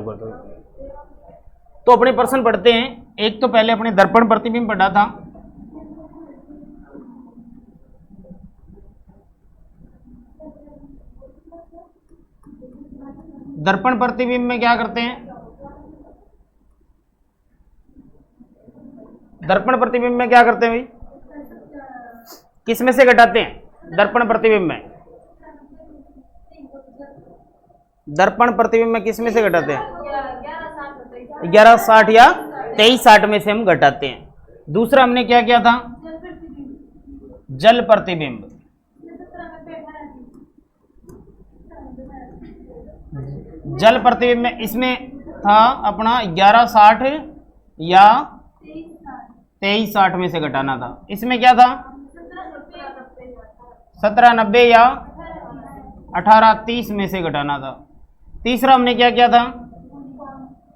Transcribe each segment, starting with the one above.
तो अपने प्रश्न पढ़ते हैं। एक तो पहले अपने दर्पण प्रतिबिंब पढ़ा था। दर्पण प्रतिबिंब में क्या करते हैं? दर्पण प्रतिबिंब में क्या करते हैं भाई? किस में से घटाते हैं दर्पण प्रतिबिंब में? दर्पण प्रतिबिंब में किस में से घटाते हैं? 1160 या 2360 में से हम घटाते हैं। दूसरा हमने क्या किया था? जल प्रतिबिंब। जल प्रतिबिंब में इसमें था अपना 1160 या 2360 में से घटाना था। इसमें क्या था? 1790 या 1830 में से घटाना था। तीसरा हमने क्या किया था?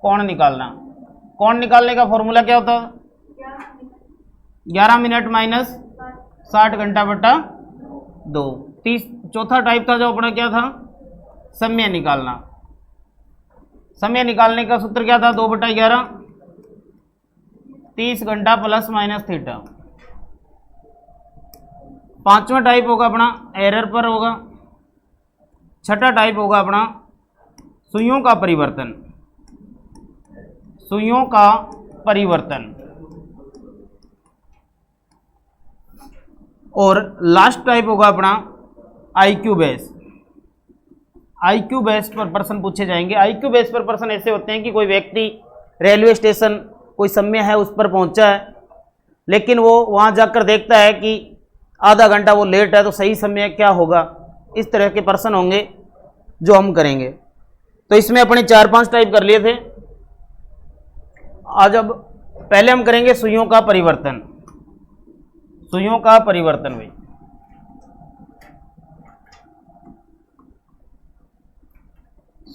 कोण निकालना। कोण निकालने का फॉर्मूला क्या होता? 11 मिनट माइनस 60 घंटा बटा 2। चौथा टाइप था जो अपना क्या था? समय निकालना। समय निकालने का सूत्र क्या था? 2/11 30 घंटा प्लस माइनस थीटा। पांचवा टाइप होगा अपना एरर पर होगा। छठा टाइप होगा अपना सुइयों का परिवर्तन। सुइयों का परिवर्तन। और लास्ट टाइप होगा अपना आईक्यू बेस। आईक्यू बेस पर प्रश्न पूछे जाएंगे। आईक्यू बेस पर प्रश्न ऐसे होते हैं कि कोई व्यक्ति रेलवे स्टेशन कोई समय है उस पर पहुंचा है, लेकिन वो वहां जाकर देखता है कि आधा घंटा वो लेट है, तो सही समय क्या होगा? इस तरह के प्रश्न होंगे जो हम करेंगे। तो इसमें अपने 4-5 टाइप कर लिए थे। आज अब पहले हम करेंगे सुइयों का परिवर्तन। सुइयों का परिवर्तन भाई,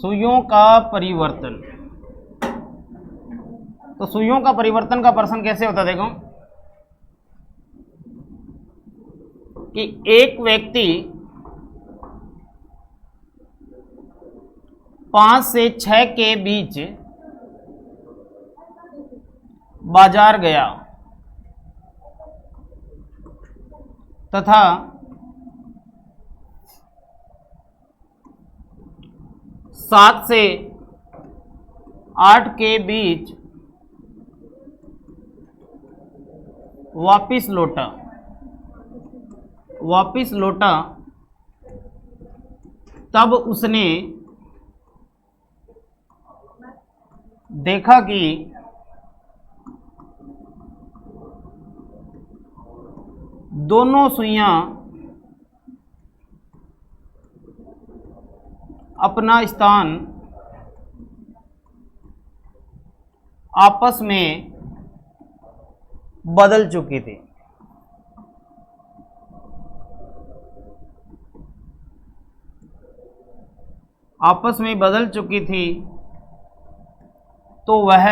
सुइयों का परिवर्तन। तो सुइयों का परिवर्तन का प्रश्न कैसे होता है? देखो कि एक व्यक्ति 5 से 6 के बीच बाजार गया तथा 7 से 8 के बीच वापिस लौटा, तब उसने देखा कि दोनों सुइयां अपना स्थान आपस में बदल चुकी थी। आपस में बदल चुकी थी, तो वह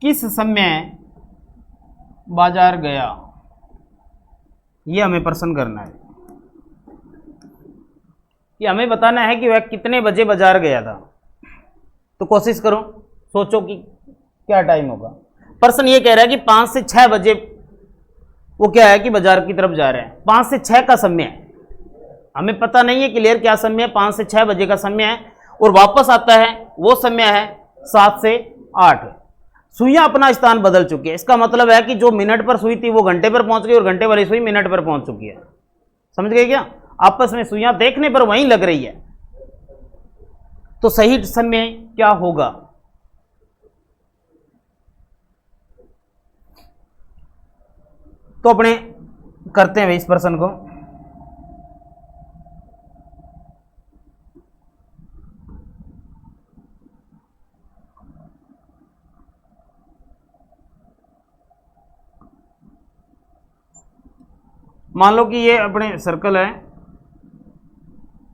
किस समय बाजार गया? यह हमें प्रश्न करना है। कि हमें बताना है कि वह कितने बजे बाजार गया था। तो कोशिश करो, सोचो कि क्या टाइम होगा। प्रश्न ये कह रहा है कि 5 से 6 बजे वो क्या है कि बाजार की तरफ जा रहे हैं। 5 से 6 का समय है, हमें पता नहीं है क्लियर क्या समय है। 5 से 6 बजे का समय है और वापस आता है, वो समय है 7 से 8। सुइयां अपना स्थान बदल चुकी है। इसका मतलब है कि जो मिनट पर सुई थी वो घंटे पर पहुंच गई और घंटे वाली सुई मिनट पर पहुंच चुकी है। समझ गए क्या? आपस में सुइयां देखने पर वहीं लग रही है, तो सही समय क्या होगा? तो अपने करते हैं इस प्रश्न को। मान लो कि ये अपने सर्कल है,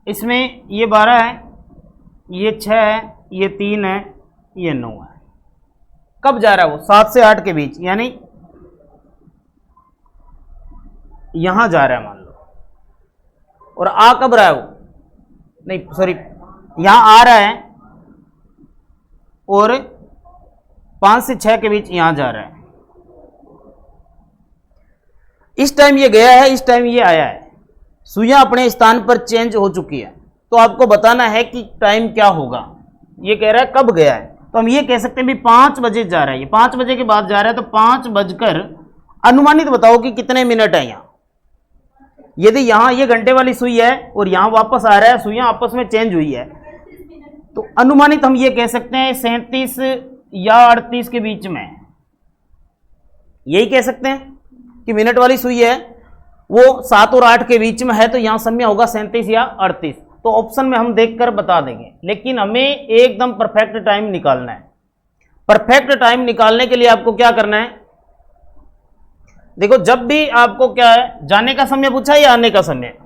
इसमें ये 12 है, ये 6 है, ये 3 है, ये 9 है। कब जा रहा है वो? 7 से 8 के बीच, यानी यहां जा रहा है मान लो। और आ कब रहा है वो? नहीं सॉरी, यहाँ आ रहा है और 5 से 6 के बीच यहाँ जा रहा है। इस टाइम ये गया है, इस टाइम ये आया है, सुइयां अपने स्थान पर चेंज हो चुकी है। तो आपको बताना है कि टाइम क्या होगा। ये कह रहा है कब गया है, तो हम ये कह सकते हैं भी 5 बजे जा रहा है, ये 5 बजे के बाद जा रहा है, तो 5 बजकर अनुमानित बताओ कि कितने मिनट है यहाँ। यदि यहाँ ये घंटे वाली सुई है और यहाँ वापस आ रहा है, सुइयां आपस में चेंज हुई है, तो अनुमानित हम ये कह सकते हैं 37 या 38 के बीच में। यही कह सकते हैं कि मिनट वाली सुई है वो 7 और 8 के बीच में है, तो यहाँ समय होगा 37 या 38। तो ऑप्शन में हम देखकर बता देंगे, लेकिन हमें एकदम परफेक्ट टाइम निकालना है। परफेक्ट टाइम निकालने के लिए आपको क्या करना है, देखो जब भी आपको क्या है, जाने का समय पूछा या आने का समय।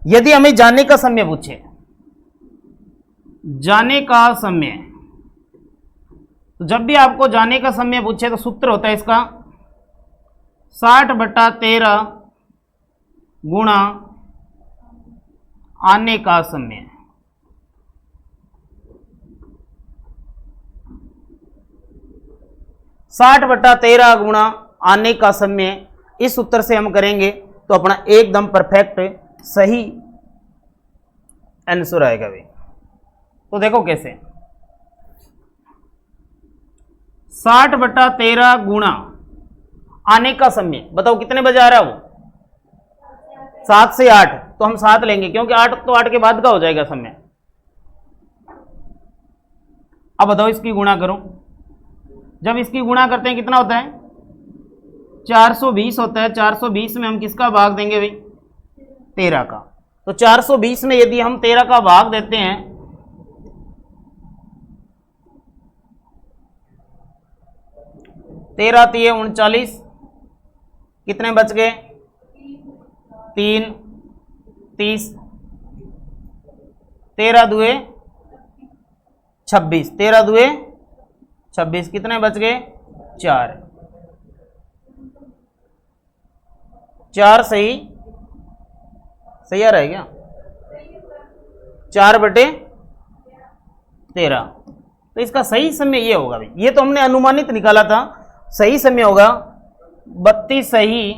यदि हमें जाने का समय पूछे, जाने का समय, तो जब भी आपको जाने का समय पूछे तो सूत्र होता है इसका 60/13 गुणा आने का समय। साठ बटा 13 गुणा आने का समय, इस सूत्र से हम करेंगे तो अपना एकदम परफेक्ट सही आंसर आएगा भाई। तो देखो कैसे, 60/13 गुणा आने का समय, बताओ कितने बजे आ रहा है वो, 7 से 8, तो हम 7 लेंगे क्योंकि 8 तो 8 के बाद का हो जाएगा समय। अब बताओ इसकी गुणा करो, जब इसकी गुणा करते हैं कितना होता है, 420 होता है। 420 में हम किसका भाग देंगे भाई, 13 का। तो 420 में यदि हम 13 का भाग देते हैं, तेरह 39, कितने बच गए, 3, 30, 13 दुए 26, 13 दुए 26, कितने बच गए, 4। 4 सही सही आ रहा है क्या, 4/13। तो इसका सही समय ये होगा भाई, ये तो हमने अनुमानित निकाला था, सही समय होगा 32 सही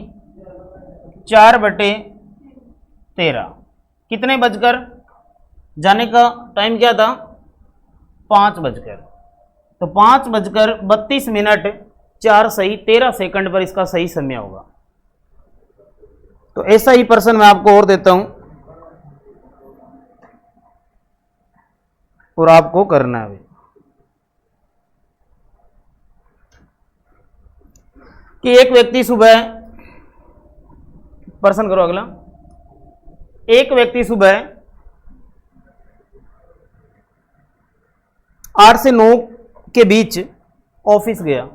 4/13। कितने बजकर, जाने का टाइम क्या था, 5 बजकर, तो 5:32 4 सही 13 सेकंड पर इसका सही समय होगा। तो ऐसा ही प्रश्न मैं आपको और देता हूं और आपको करना है। कि एक व्यक्ति सुबह, प्रश्न करो अगला, एक व्यक्ति सुबह 8 से 9 के बीच ऑफिस गया,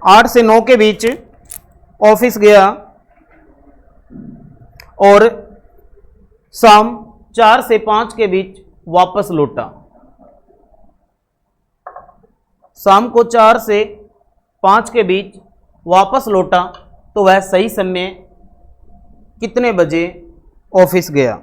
8 से 9 के बीच ऑफिस गया और शाम 4 से 5 के बीच वापस लौटा। शाम को 4 से 5 के बीच वापस लौटा, तो वह सही समय कितने बजे ऑफिस गया।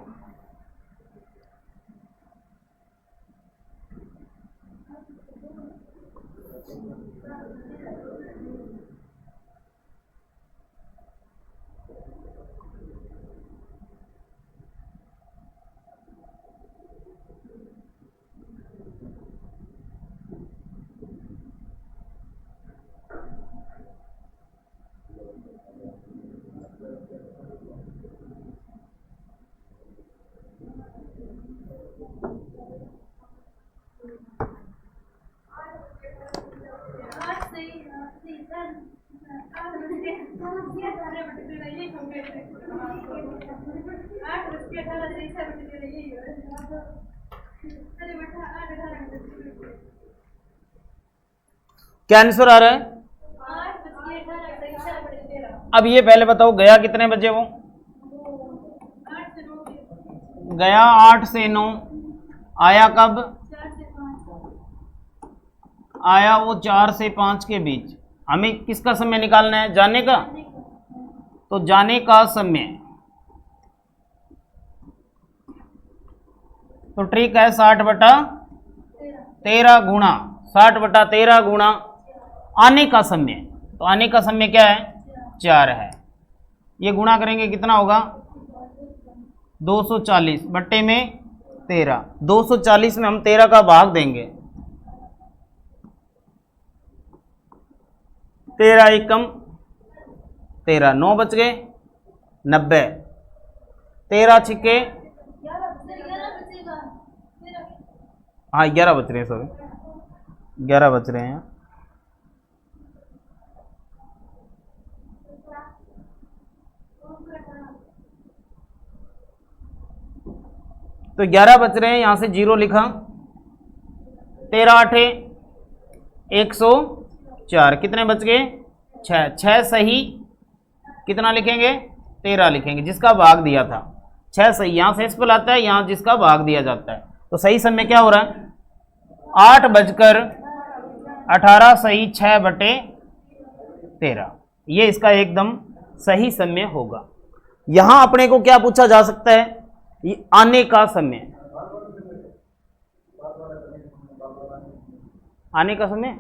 क्या आंसर आ रहा है, अब ये पहले बताओ गया कितने बजे, वो गया 8 से 9, आया कब, आया वो 4 से 5 के बीच। हमें किसका समय निकालना है, जाने का, तो जाने का समय तो ट्रिक है 60/13 गुणा 60/13 गुणा आने का समय। तो आने का समय क्या है? 4 है। ये गुणा करेंगे कितना होगा? 240 बट्टे में 13। 240 में हम 13 का भाग देंगे। 13 एकम 13, 9 बच गए 90, 13 छिके, हाँ 11 बच रहे हैं, सॉरी 11 बच रहे हैं। तो 11 बच रहे हैं, यहां से 0 लिखा। 13 8 104, कितने बच गए? 6। 6 सही कितना लिखेंगे? 13 लिखेंगे, जिसका भाग दिया था। 6 सही, यहां से स्पेल आता है, यहां जिसका भाग दिया जाता है। तो सही समय क्या हो रहा है? 8:18 सही 6/13। ये इसका एकदम सही समय होगा। यहां अपने को क्या पूछा जा सकता है? ये आने का समय। आने का समय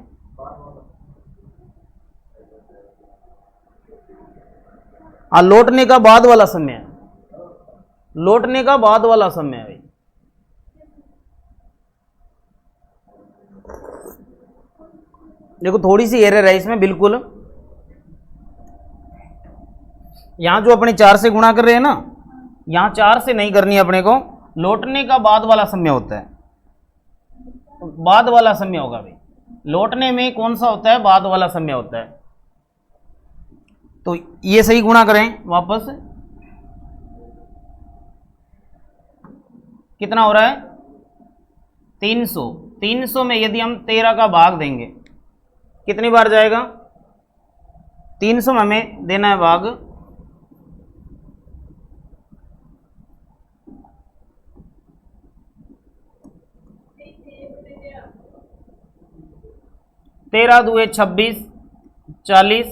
लौटने का बाद वाला समय है। लौटने का बाद वाला समय है। देखो थोड़ी सी एरर है इसमें, बिल्कुल। यहां जो अपने 4 से गुणा कर रहे हैं ना, यहां 4 से नहीं करनी है अपने को, लौटने का बाद वाला समय होता है। तो बाद वाला समय होगा भाई। लौटने में कौन सा होता है? बाद वाला समय होता है। तो ये सही गुणा करें वापस, कितना हो रहा है? 300। 300 में यदि हम 13 का भाग देंगे, कितनी बार जाएगा? 300 में हमें देना है भाग 13 दूए 26, 40,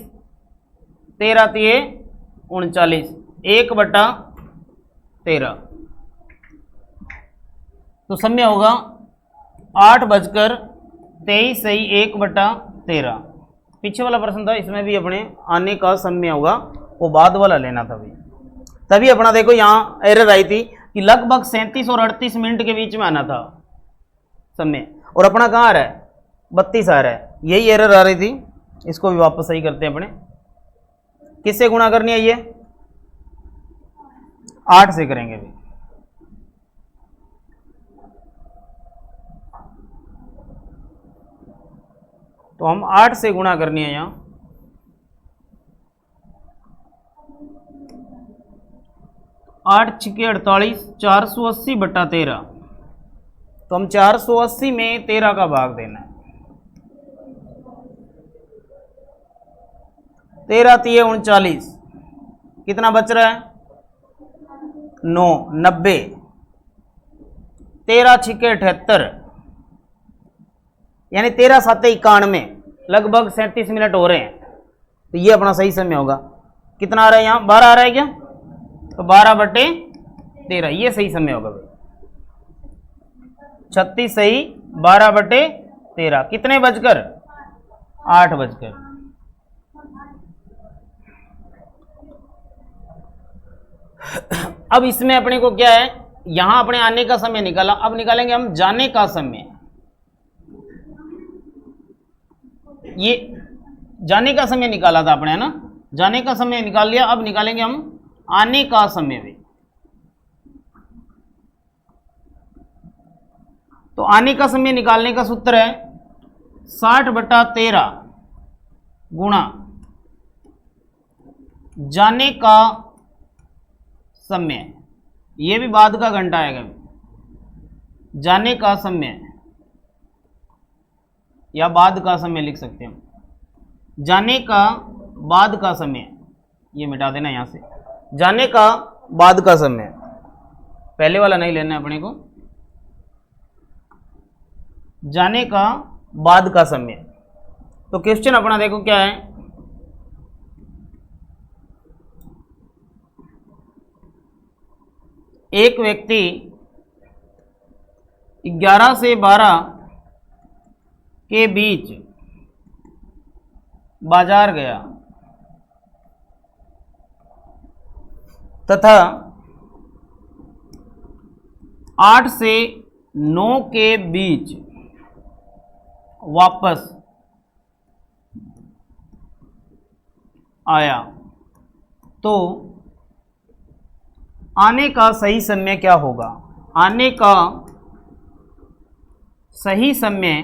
13 तिये 39, 1/13। तो समय होगा 8:23 सही 1/13। पीछे वाला प्रश्न था, इसमें भी अपने आने का समय होगा, वो बाद वाला लेना था भाई। तभी अपना देखो यहाँ एरर आई थी कि लगभग 37 और 38 मिनट के बीच में आना था समय, और अपना कहाँ आ रहा है? 32 आ रहा है। यही एरर आ रही थी। इसको भी वापस सही करते हैं अपने। किससे गुणा करनी है? ये 8 से करेंगे भी। तो हम 8 से गुणा करनी है यहां। 8 छिके 48, 480/13। तो हम 480 में 13 का भाग देना है। 13 तिये 39, कितना बच रहा है? 9, 90, 13 छिके 78, यानी 13 7 91, लगभग 37 मिनट हो रहे हैं। तो ये अपना सही समय होगा। कितना आ रहा है यहाँ? 12 आ रहा है क्या? तो 12/13 ये सही समय होगा भाई। 36 सही 12/13, कितने बजकर? 8 बजकर। अब इसमें अपने को क्या है? यहां अपने आने का समय निकाला, अब निकालेंगे हम जाने का समय। ये जाने का समय निकाला था अपने, है ना? जाने का समय निकाल लिया। अब निकालेंगे हम आने का समय भी। तो आने का समय निकालने का सूत्र है 60/13 गुणा जाने का समय। ये भी बाद का घंटा आएगा। जाने का समय या बाद का समय लिख सकते हैं हम। जाने का बाद का समय, ये मिटा देना यहां से। जाने का बाद का समय, पहले वाला नहीं लेना है अपने को। जाने का बाद का समय। तो क्वेश्चन अपना देखो क्या है? एक व्यक्ति 11 से 12 के बीच बाजार गया तथा 8 से 9 के बीच वापस आया तो आने का सही समय क्या होगा? आने का सही समय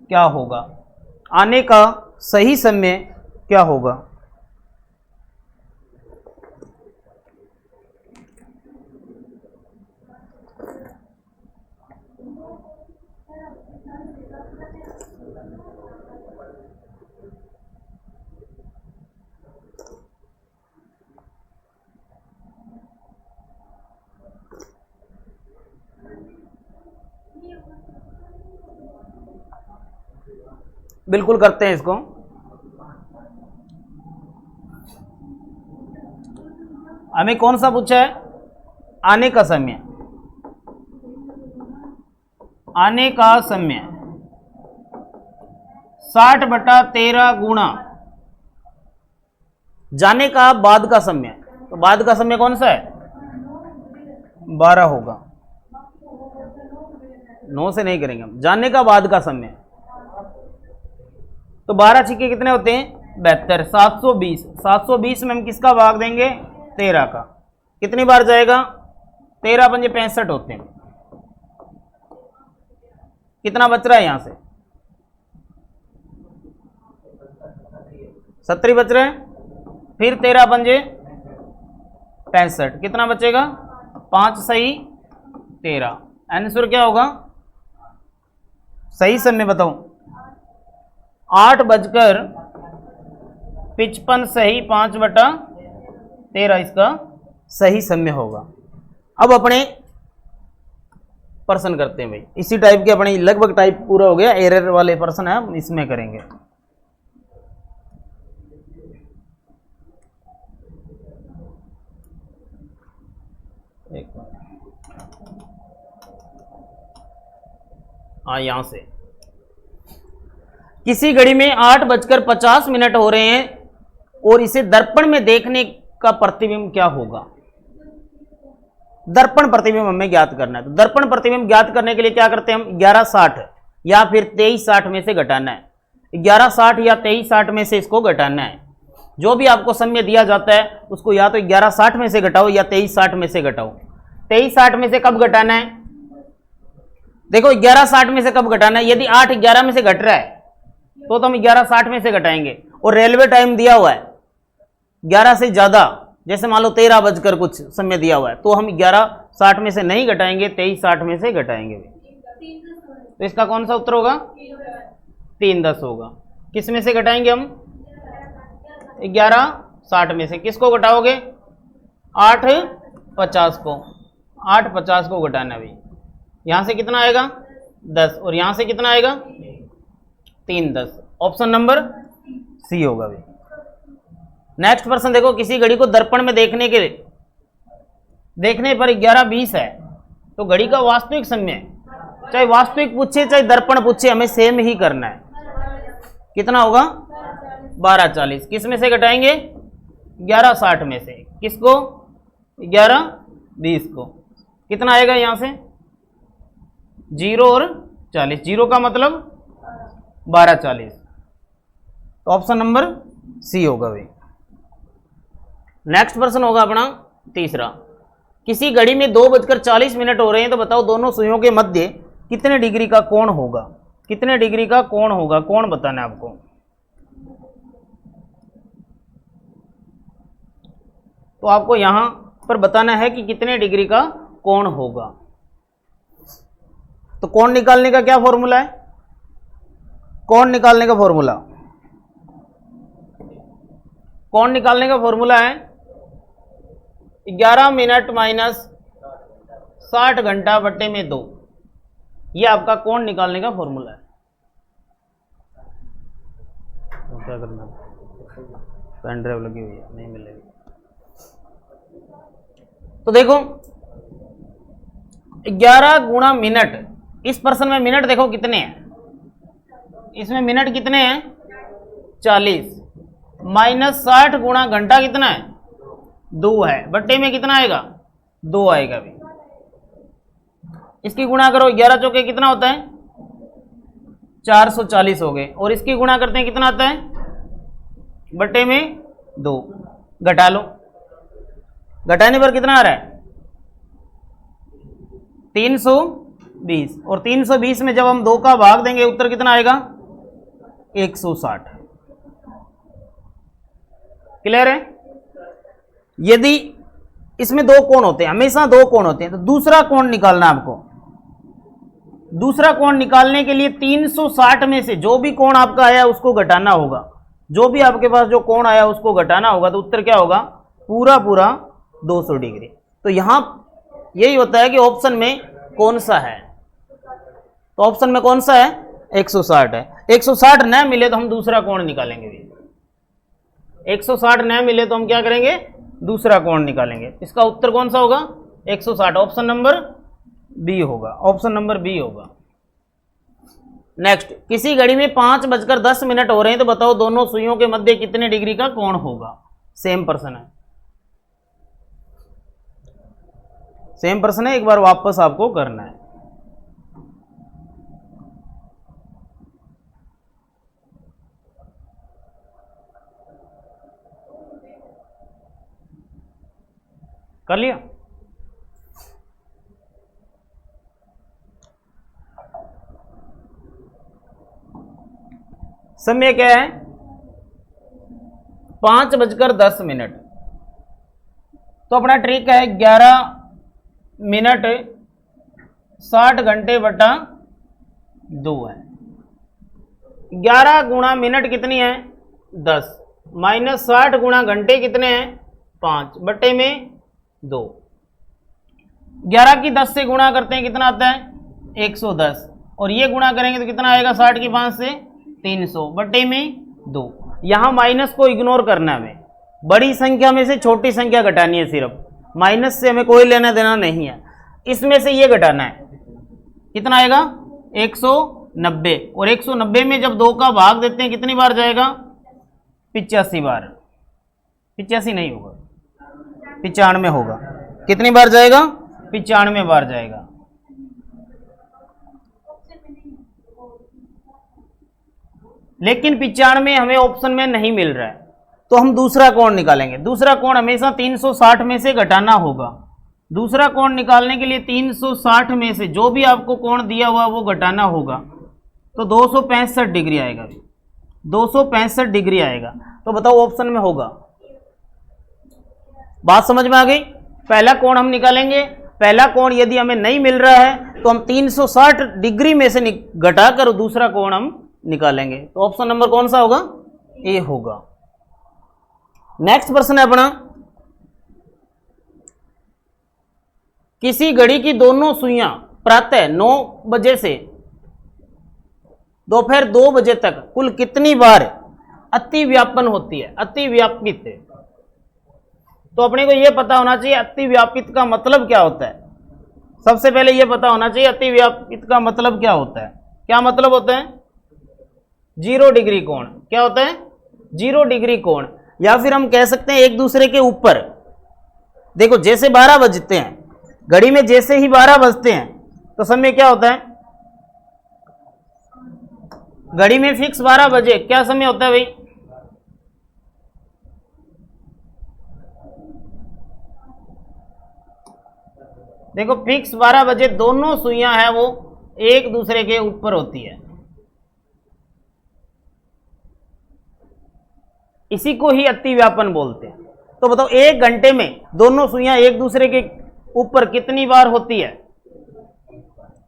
क्या होगा? आने का सही समय क्या होगा? बिल्कुल करते हैं इसको। हमें कौन सा पूछा है? आने का समय। आने का समय 60/13 गुणा जाने का बाद का समय। तो बाद का समय कौन सा है? 12 होगा। 9 से नहीं करेंगे हम। जाने का बाद का समय तो 12 छिक्के कितने होते हैं? 72। 720। 720 में हम किसका भाग देंगे? 13 का। कितनी बार जाएगा? 13 पंजे 65 होते हैं। कितना बच रहा है यहां से? 70 बच रहे हैं। फिर 13 पंजे 65, कितना बचेगा? 5 सही 13। आंसर क्या होगा? सही समय बताओ। 8:55 सही 5/13 इसका सही समय होगा। अब अपने प्रश्न करते हैं भाई। इसी टाइप के अपने लगभग टाइप पूरा हो गया। एरर वाले प्रश्न है हम इसमें करेंगे। एक यहां से किसी घड़ी में 8:50 हो रहे हैं और इसे दर्पण में देखने का प्रतिबिंब क्या होगा? दर्पण प्रतिबिंब हमें ज्ञात करना है। तो दर्पण प्रतिबिंब ज्ञात करने के लिए क्या करते हैं हम? 1160 या फिर 2360 में से घटाना है। 1160 या 2360 में से इसको घटाना है। जो भी आपको समय दिया जाता है उसको या तो 1160 में से घटाओ या 2360 में से घटाओ। 2360 में से कब घटाना है? देखो 1160 में से कब घटाना है? यदि 8 11 में से घट रहा है तो हम 1160 में से घटाएंगे। और रेलवे टाइम दिया हुआ है 11 से ज्यादा, जैसे मान लो 13 बजकर कुछ समय दिया हुआ है, तो हम 1160 में से नहीं घटाएंगे, 2360 में से घटाएंगे। तो इसका कौन सा उत्तर होगा? 310 होगा। किस में से घटाएंगे हम? 1160 में से। किसको घटाओगे? 850 को। 850 को घटाना है भाई। यहां से कितना आएगा? 10 और यहां से कितना आएगा? 310। ऑप्शन नंबर सी होगा भाई। नेक्स्ट प्रश्न देखो। किसी घड़ी को दर्पण में देखने पर 11:20 है तो घड़ी का वास्तविक समय, चाहे वास्तविक पूछे चाहे दर्पण पूछे, हमें सेम ही करना है। कितना होगा? 12:40। किस में से घटाएंगे? 1160 में से। किसको? 11:20 को। कितना आएगा यहां से? 0 और 40। 0 का मतलब 12:40। तो ऑप्शन नंबर सी होगा भाई। नेक्स्ट प्रश्न होगा अपना तीसरा। किसी घड़ी में 2:40 हो रहे हैं तो बताओ दोनों सुइयों के मध्य कितने डिग्री का कोण होगा? कितने डिग्री का कोण होगा? कोण बताना है आपको। तो आपको यहां पर बताना है कि कितने डिग्री का कोण होगा। तो कोण निकालने का क्या फॉर्मूला है? कोण निकालने का फॉर्मूला, कोण निकालने का फॉर्मूला है 11 मिनट माइनस 60 घंटा बट्टे में 2। यह आपका कोण निकालने का फॉर्मूला है। तो क्या करना है? पेन ड्राइव लगी हुई है, नहीं मिलेगी। तो देखो 11 गुणा मिनट, इस पर्सन में मिनट देखो कितने हैं, इसमें मिनट कितने हैं 40, माइनस 60 गुणा घंटा कितना है 2 है, बट्टे में कितना आएगा 2 आएगा भी। इसकी गुणा करो, 11 चौके कितना होता है 440 हो गए, और इसकी गुणा करते हैं कितना आता है बट्टे में 2, घटा लो, घटाने पर कितना आ रहा है 320, और 320 में जब हम 2 का भाग देंगे उत्तर कितना आएगा 160। क्लियर है? यदि इसमें 2 कोण होते हैं, हमेशा 2 कोण होते हैं, तो दूसरा कोण निकालना आपको। दूसरा कोण निकालने के लिए 360 में से जो भी कोण आपका आया उसको घटाना होगा, जो भी आपके पास जो कोण आया उसको घटाना होगा, तो उत्तर क्या होगा पूरा पूरा 200 डिग्री। तो यहां यही होता है कि ऑप्शन में कौन सा है, तो ऑप्शन में कौन सा है 160 है। 160 न मिले तो हम दूसरा कोण निकालेंगे, 160 न मिले तो हम क्या करेंगे दूसरा कोण निकालेंगे। इसका उत्तर कौन सा होगा 160, ऑप्शन नंबर बी होगा, ऑप्शन नंबर बी होगा। नेक्स्ट, किसी घड़ी में 5:10 हो रहे हैं, तो बताओ दोनों सुइयों के मध्य कितने डिग्री का कोण होगा। सेम प्रश्न है, सेम प्रश्न है, एक बार वापस आपको करना है। कर लिया? समय क्या है 5:10। तो अपना ट्रिक है 11 मिनट 60 घंटे बटा 2 है। 11 गुणा मिनट कितनी है 10, माइनस 60 गुणा घंटे कितने हैं 5 बटे में 2। 11 की 10 से गुणा करते हैं कितना आता है 110, और ये गुणा करेंगे तो कितना आएगा 60 की 5 से 300 बटे में 2। यहां माइनस को इग्नोर करना है, हमें बड़ी संख्या में से छोटी संख्या घटानी है, सिर्फ माइनस से हमें कोई लेना देना नहीं है। इसमें से ये घटाना है, कितना आएगा 190, और 190 में जब 2 का भाग देते हैं कितनी बार जाएगा 85 बार, 85 नहीं होगा 95 होगा। कितनी बार जाएगा 95 बार जाएगा। लेकिन 95 हमें ऑप्शन में नहीं मिल रहा है, तो हम दूसरा कोण निकालेंगे। दूसरा कोण हमेशा 360 में से घटाना होगा। दूसरा कोण निकालने के लिए 360 में से जो भी आपको कोण दिया हुआ वो घटाना होगा, तो 265 डिग्री आएगा, 265 डिग्री आएगा। तो बताओ ऑप्शन में होगा? बात समझ में आ गई? पहला कोण हम निकालेंगे, पहला कोण यदि हमें नहीं मिल रहा है तो हम 360 डिग्री में से घटाकर दूसरा कोण हम निकालेंगे। तो ऑप्शन नंबर कौन सा होगा ए होगा। नेक्स्ट प्रश्न है अपना, किसी घड़ी की दोनों सुइयां प्रातः 9 बजे से दोपहर 2 बजे तक कुल कितनी बार अति व्यापन होती है, अति व्यापित है। तो अपने को यह पता होना चाहिए अति व्यापित का मतलब क्या होता है। सबसे पहले यह पता होना चाहिए अति व्यापित का मतलब क्या होता है। क्या मतलब होता है 0 डिग्री कोण। क्या होता है 0 डिग्री कोण, या फिर हम कह सकते हैं एक दूसरे के ऊपर। देखो जैसे 12 बजते हैं, घड़ी में जैसे ही 12 बजते हैं तो समय क्या होता है, घड़ी में फिक्स 12 बजे क्या समय होता है भाई, देखो फिक्स 12 बजे दोनों सुइयां हैं वो एक दूसरे के ऊपर होती है। इसी को ही अति व्यापन बोलते हैं। तो बताओ 1 घंटे में दोनों सुइयां एक दूसरे के ऊपर कितनी बार होती है,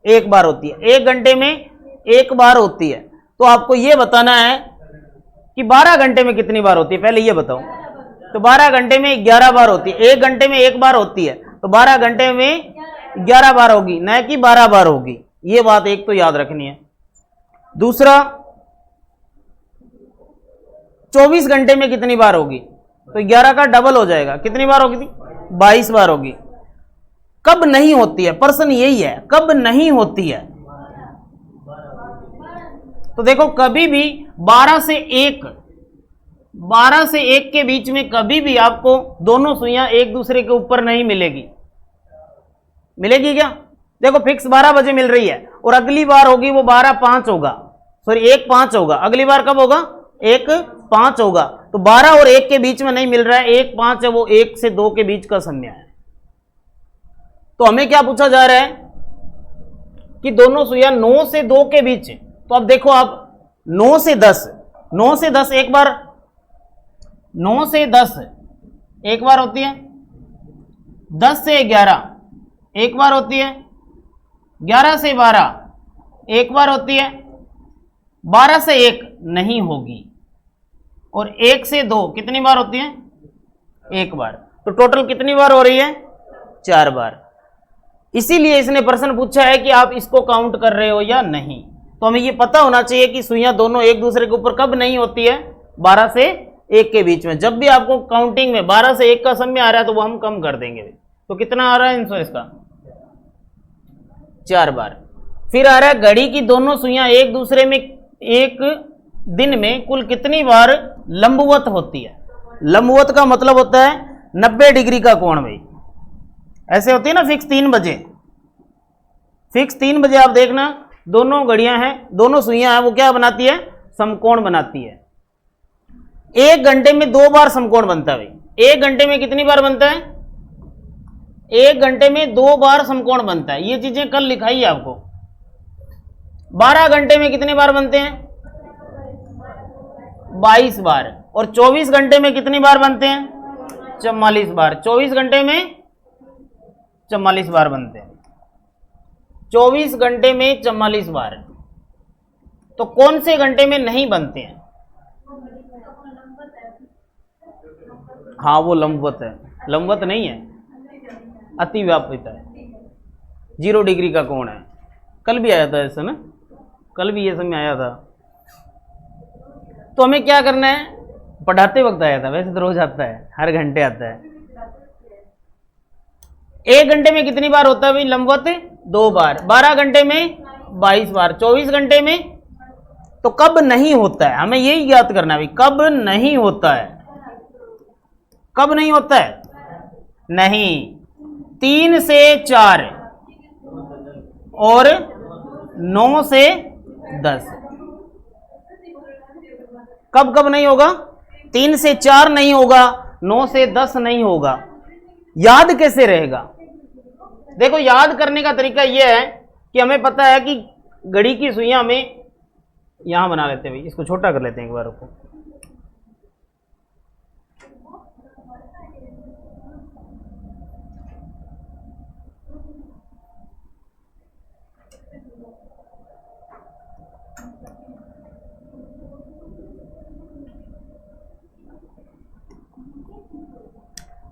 1 बार होती है। 1 घंटे में 1 बार होती है। तो आपको यह बताना है कि 12 घंटे में कितनी बार होती है, पहले यह बताओ। तो 12 घंटे में 11 बार होती है। 1 घंटे में 1 बार होती है, तो 12 घंटे में 11 बार होगी, न कि 12 बार होगी। यह बात एक तो याद रखनी है। दूसरा 24 घंटे में कितनी बार होगी, तो 11 का डबल हो जाएगा, कितनी बार होगी, 22 बार होगी। कब नहीं होती है, प्रश्न यही है, कब नहीं होती है। तो देखो कभी भी 12 से 1 के बीच में कभी भी आपको दोनों सुइयां एक दूसरे के ऊपर नहीं मिलेगी। मिलेगी क्या? देखो फिक्स 12 बजे मिल रही है और अगली बार होगी वो 12:05 होगा, सॉरी 1:05 होगा। अगली बार कब होगा? 1:05 होगा। तो 12 और 1 के बीच में नहीं मिल रहा है, 1:05 है, वो 1 से 2 के बीच का समय है। तो हमें क्या पूछा जा रहा है कि दोनों सुइयां 9 से 2 के बीच। तो अब देखो आप 9 से 10 एक बार, 9 से 10 एक बार होती है, 10 से 11 एक बार होती है, 11 से 12 एक बार होती है, 12 से 1 नहीं होगी, और 1 से 2 कितनी बार होती है? एक बार। तो टोटल कितनी बार हो रही है? 4 बार। इसीलिए इसने प्रश्न पूछा है कि आप इसको काउंट कर रहे हो या नहीं। तो हमें ये पता होना चाहिए कि सुइयां दोनों एक दूसरे के ऊपर कब नहीं होती है? 12 से 1 के बीच में। जब भी आपको काउंटिंग में 12 से 1 का समय आ रहा है तो वो हम कम कर देंगे। तो कितना आ रहा है आंसर इसका? 4 बार। फिर आ रहा है घड़ी की दोनों सुइयां एक दूसरे में एक दिन में कुल कितनी बार लंबवत होती है? लंबवत का मतलब होता है 90 डिग्री का कोण भाई। ऐसे होती है ना फिक्स 3 बजे, फिक्स 3 बजे आप देखना दोनों घड़ियां हैं, दोनों सुइयां हैं, वो क्या बनाती है? समकोण बनाती है। 1 घंटे में 2 बार समकोण बनता है भाई। 1 घंटे में कितनी बार बनता है? 1 घंटे में 2 बार समकोण बनता है। ये चीजें कल लिखाई है आपको। 12 घंटे में कितनी बार बनते हैं? 22 बार। और 24 घंटे में कितनी बार बनते हैं? 44 बार। 24 घंटे में 44 बार बनते हैं। 24 घंटे में 44 बार। तो कौन से घंटे में नहीं बनते हैं? हाँ वो लंबवत है, लंबवत नहीं है, अतिव्यापित है, 0 डिग्री का कोण है। कल भी आया था ऐसा ना, कल भी ये समय आया था। तो हमें क्या करना है? पढ़ाते वक्त आया था, वैसे तो रोज आता है, हर घंटे आता है। 1 घंटे में कितनी बार होता है भाई लंबवत? 2 बार। 12 घंटे में 22 बार। 24 घंटे में तो कब नहीं होता है? हमें यही याद करना है भाई, कब नहीं होता है। कब नहीं होता है? नहीं, 3 से 4 और 9 से 10। कब कब नहीं होगा? 3 से 4 नहीं होगा, 9 से 10 नहीं होगा। याद कैसे रहेगा? देखो याद करने का तरीका यह है कि हमें पता है कि घड़ी की सुइयां हमें यहां बना लेते हैं भाई, इसको छोटा कर लेते हैं एक बार को।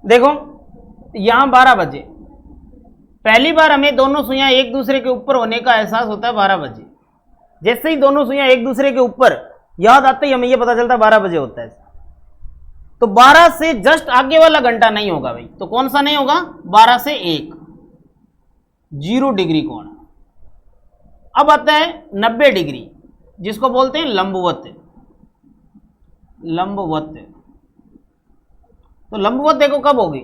देखो यहां 12 बजे, पहली बार हमें दोनों सुइयां एक दूसरे के ऊपर होने का एहसास होता है 12 बजे। जैसे ही दोनों सुइयां एक दूसरे के ऊपर याद आते ही हमें यह पता चलता है 12 बजे होता है। तो 12 से जस्ट आगे वाला घंटा नहीं होगा भाई। तो कौन सा नहीं होगा? 12 से 1, 0 डिग्री कोण। अब आता है 90 डिग्री, जिसको बोलते हैं लंबवत। लंबवत। तो लंबवत देखो कब होगी?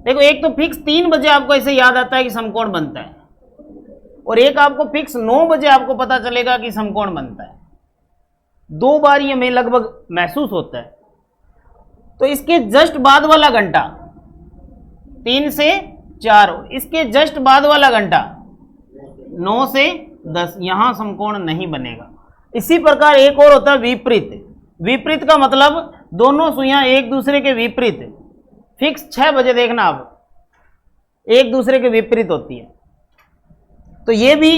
देखो एक तो फिक्स 3 बजे आपको ऐसे याद आता है कि समकोण बनता है, और एक आपको फिक्स 9 बजे आपको पता चलेगा कि समकोण बनता है। 2 बार ये हमें लगभग महसूस होता है। तो इसके जस्ट बाद वाला घंटा 3 से 4, इसके जस्ट बाद वाला घंटा 9 से 10, यहां समकोण नहीं बनेगा। इसी प्रकार एक और होता है विपरीत। विपरीत का मतलब दोनों सुइयां एक दूसरे के विपरीत, फिक्स 6 बजे देखना आप, एक दूसरे के विपरीत होती है। तो ये भी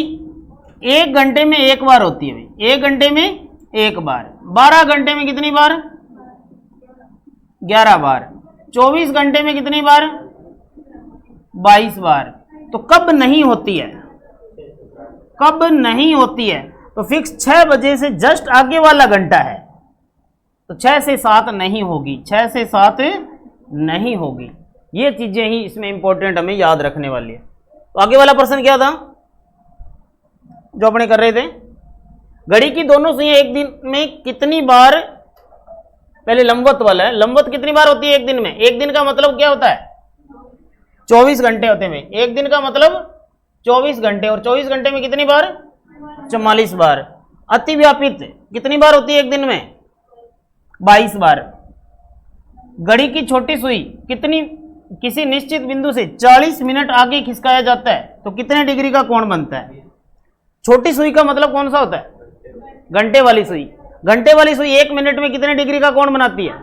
1 घंटे में 1 बार होती है भाई, 1 घंटे में 1 बार। 12 घंटे में कितनी बार? 11 बार। 24 घंटे में कितनी बार? 22 बार। तो कब नहीं होती है? कब नहीं होती है? तो फिक्स 6 बजे से जस्ट आगे वाला घंटा है, तो 6 से 7 नहीं होगी, 6 से 7 नहीं होगी। ये चीजें ही इसमें इंपॉर्टेंट हमें याद रखने वाली है। तो आगे वाला प्रश्न क्या था जो अपने कर रहे थे, घड़ी की दोनों सुइयां एक दिन में कितनी बार, पहले लंबवत वाला है, लंबवत कितनी बार होती है एक दिन में? एक दिन का मतलब क्या होता है? 24 घंटे होते हैं। एक दिन का मतलब 24 घंटे, और 24 घंटे में कितनी बार? 44 बार। अतिव्यापित कितनी बार होती है एक दिन में? 22 बार। घड़ी की छोटी सुई कितनी, किसी निश्चित बिंदु से 40 मिनट आगे खिसकाया जाता है तो कितने डिग्री का कोण बनता है? छोटी सुई का मतलब कौन सा होता है? घंटे वाली सुई। घंटे वाली सुई 1 मिनट में कितने डिग्री का कोण बनाती है?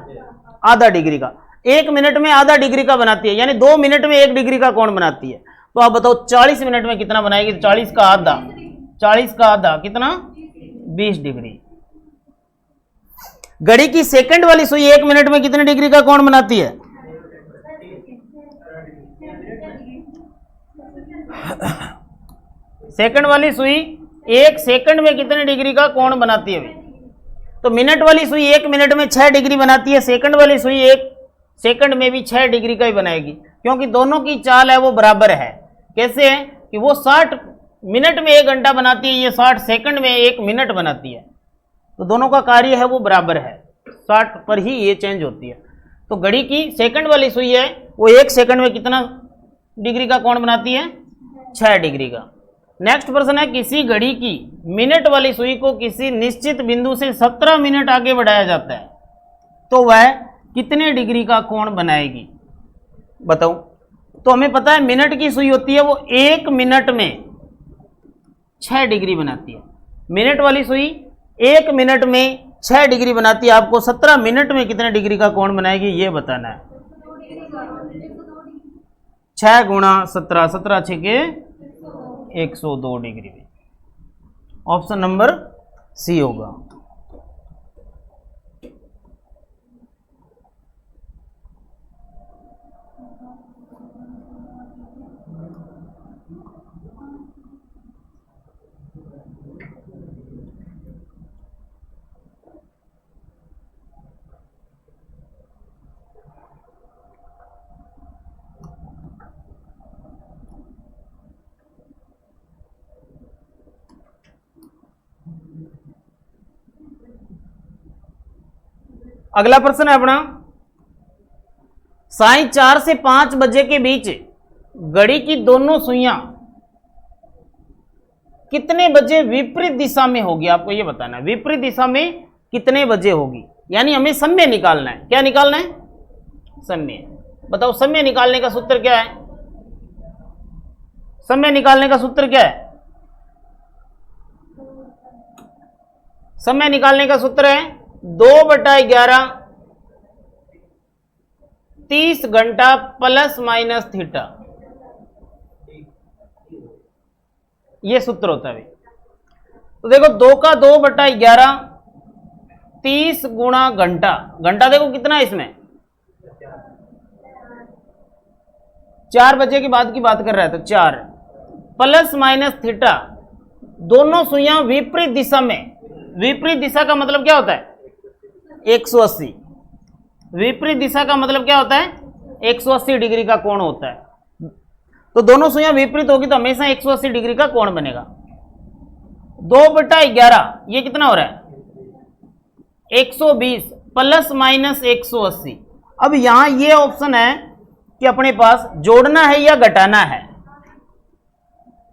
आधा डिग्री का। 1 मिनट में आधा डिग्री का बनाती है, यानी 2 मिनट में 1 डिग्री का कोण बनाती है। तो आप बताओ 40 मिनट में कितना बनाएगी? 40 का आधा, 40 का आधा कितना? 20 डिग्री। घड़ी की सेकंड वाली सुई 1 मिनट में कितने डिग्री का कोण बनाती है? सेकंड वाली सुई 1 सेकंड में कितने डिग्री का कोण बनाती है? तो मिनट वाली सुई 1 मिनट में 6 डिग्री बनाती है, सेकंड वाली सुई 1 सेकंड में भी 6 डिग्री का ही बनाएगी, क्योंकि दोनों की चाल है वो बराबर है। कैसे है कि वो 60 मिनट में 1 घंटा बनाती है, ये 60 सेकंड में 1 मिनट बनाती है, तो दोनों का कार्य है वो बराबर है, 60 पर ही ये चेंज होती है। तो घड़ी की सेकंड वाली सुई है वो 1 सेकंड में कितना डिग्री का कोण बनाती है? 6 डिग्री का। नेक्स्ट प्रश्न है, किसी घड़ी की मिनट वाली सुई को किसी निश्चित बिंदु से 17 मिनट आगे बढ़ाया जाता है तो वह कितने डिग्री का कोण बनाएगी? बताओ। तो हमें पता है मिनट की सुई होती है वो 1 मिनट में 6 डिग्री बनाती है। मिनट वाली सुई 1 मिनट में 6 डिग्री बनाती है, आपको 17 मिनट में कितने डिग्री का कोण बनाएगी ये बताना है। 6 गुणा 17, 17 6 के 102 डिग्री में। ऑप्शन नंबर सी होगा। अगला प्रश्न है अपना, साई 4 से 5 बजे के बीच घड़ी की दोनों सुइयां कितने बजे विपरीत दिशा में होगी? आपको यह बताना है विपरीत दिशा में कितने बजे होगी, यानी हमें समय निकालना है। क्या निकालना है? समय। बताओ समय निकालने का सूत्र क्या है? समय निकालने का सूत्र क्या है? समय निकालने का सूत्र है 2/11 30 घंटा प्लस माइनस थीटा, ये सूत्र होता है। तो देखो 2 का 2/11 30 गुणा घंटा, घंटा देखो कितना है इसमें? 4 बजे के बाद की बात कर रहा है, तो 4 प्लस माइनस थीटा, दोनों सुइयां विपरीत दिशा में। विपरीत दिशा का मतलब क्या होता है? 180। विपरीत दिशा का मतलब क्या होता है? 180 डिग्री का कोण होता है। तो दोनों सुइयां विपरीत होगी तो हमेशा 180 डिग्री का कोण बनेगा। 2/11 ये कितना हो रहा है? 120 प्लस माइनस 180। अब यहां ये ऑप्शन है कि अपने पास जोड़ना है या घटाना है,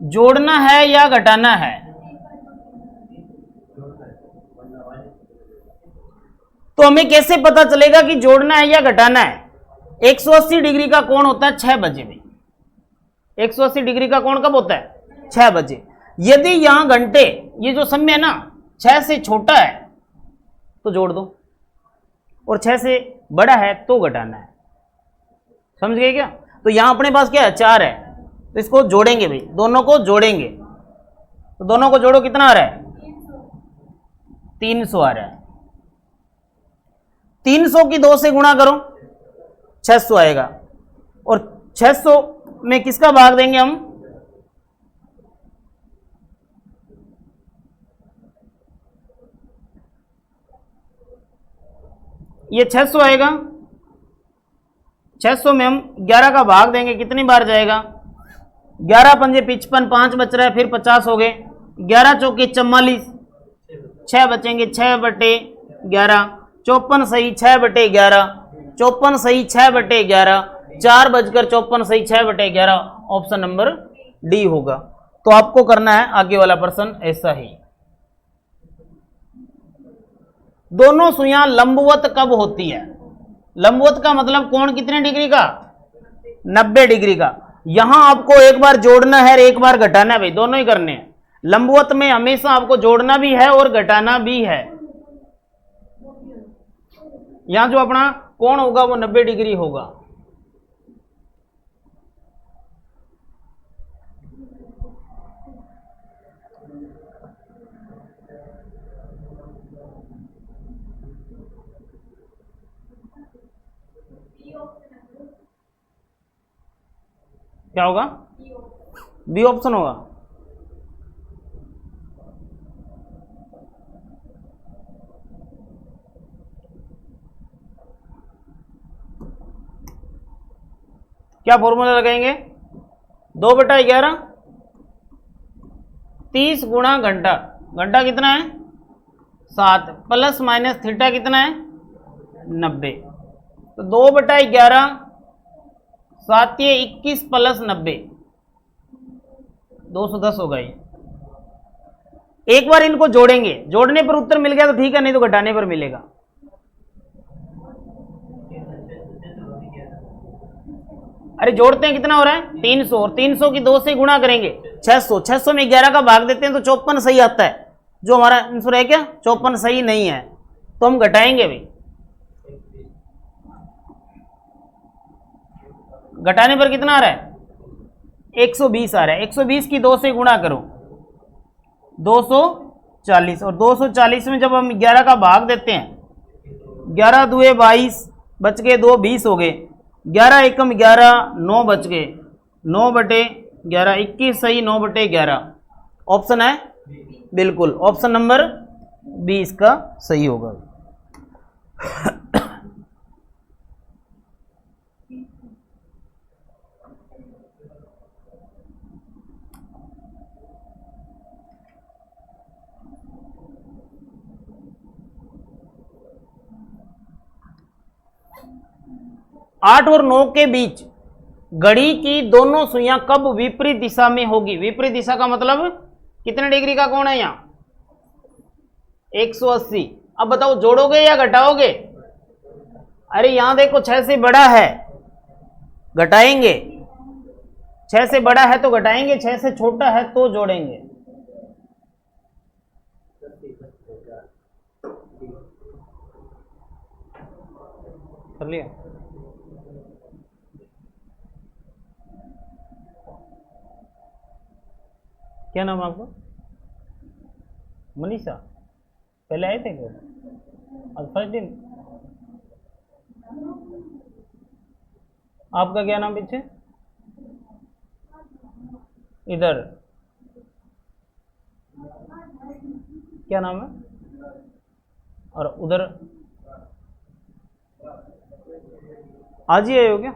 जोड़ना है या घटाना है। तो हमें कैसे पता चलेगा कि जोड़ना है या घटाना है? 180 डिग्री का कोण होता है 6 बजे में। 180 डिग्री का कोण कब होता है? 6 बजे। यदि यहां घंटे, ये जो समय है ना 6 से छोटा है तो जोड़ दो, और 6 से बड़ा है तो घटाना है। समझ गए क्या? तो यहां अपने पास क्या है? 4 है, तो इसको जोड़ेंगे भाई, दोनों को जोड़ेंगे। तो दोनों को जोड़ो, कितना आ रहा है? 300 आ रहा है। 300 की 2 से गुणा करो, 600 आएगा। और 600 में किसका भाग देंगे हम? ये 600 आएगा, 600 में हम 11 का भाग देंगे, कितनी बार जाएगा? 11 पंजे 55, 5 बच रहा है, फिर 50 हो गए, 11 चौके 44, 6 बचेंगे, 6/11, 54 सही 6/11, 54 सही 6/11, 4 बजकर 54 सही 6/11, ऑप्शन नंबर डी होगा। तो आपको करना है आगे वाला प्रश्न ऐसा ही। दोनों सुइयां लंबवत कब होती है? लंबवत का मतलब कोण कितने डिग्री का? 90 डिग्री का। यहां आपको एक बार जोड़ना है और एक बार घटाना है भाई, दोनों ही करने हैं। लंबवत में हमेशा आपको जोड़ना भी है और घटाना भी है। यहां जो अपना कोण होगा वो 90 डिग्री होगा। क्या होगा? बी ऑप्शन होगा। क्या फॉर्मूला लगाएंगे? 2/11, 30 गुणा घंटा, घंटा कितना है? 7, प्लस माइनस थीटा कितना है? 90। तो 2/11, 7 ये 21 प्लस 90, 210 होगा ये। एक बार इनको जोड़ेंगे, जोड़ने पर उत्तर मिल गया तो ठीक है, नहीं तो घटाने पर मिलेगा। अरे जोड़ते हैं, कितना हो रहा है? 300, और 300 की 2 से गुणा करेंगे 600, 600 में 11 का भाग देते हैं तो 54 सही आता है। जो हमारा आंसर है क्या? 54 सही नहीं है, तो हम घटाएंगे भाई। घटाने पर कितना आ रहा है? 120 आ रहा है। 120 की 2 से गुणा करो, 240, और 240 में जब हम 11 का भाग देते हैं, 11 दुए 22, बच गए 2, 20 हो गए, 11 एकम 11, 9 बच गए, 9/11, 21 सही 9/11, ऑप्शन है बिल्कुल, ऑप्शन नंबर बी इसका सही होगा। 8 और 9 के बीच घड़ी की दोनों सुइयां कब विपरीत दिशा में होगी? विपरीत दिशा का मतलब कितने डिग्री का कोण है यहां? 180। अब बताओ जोड़ोगे या घटाओगे? अरे यहां देखो 6 से बड़ा है, घटाएंगे। 6 से बड़ा है तो घटाएंगे, 6 से छोटा है तो जोड़ेंगे। कर लिया? क्या नाम है आपका? मनीषा। पहले आए थे क्या? आज फर्स्ट दिन। आपका क्या नाम पीछे? इधर क्या नाम है? और उधर आज ही आए हो क्या?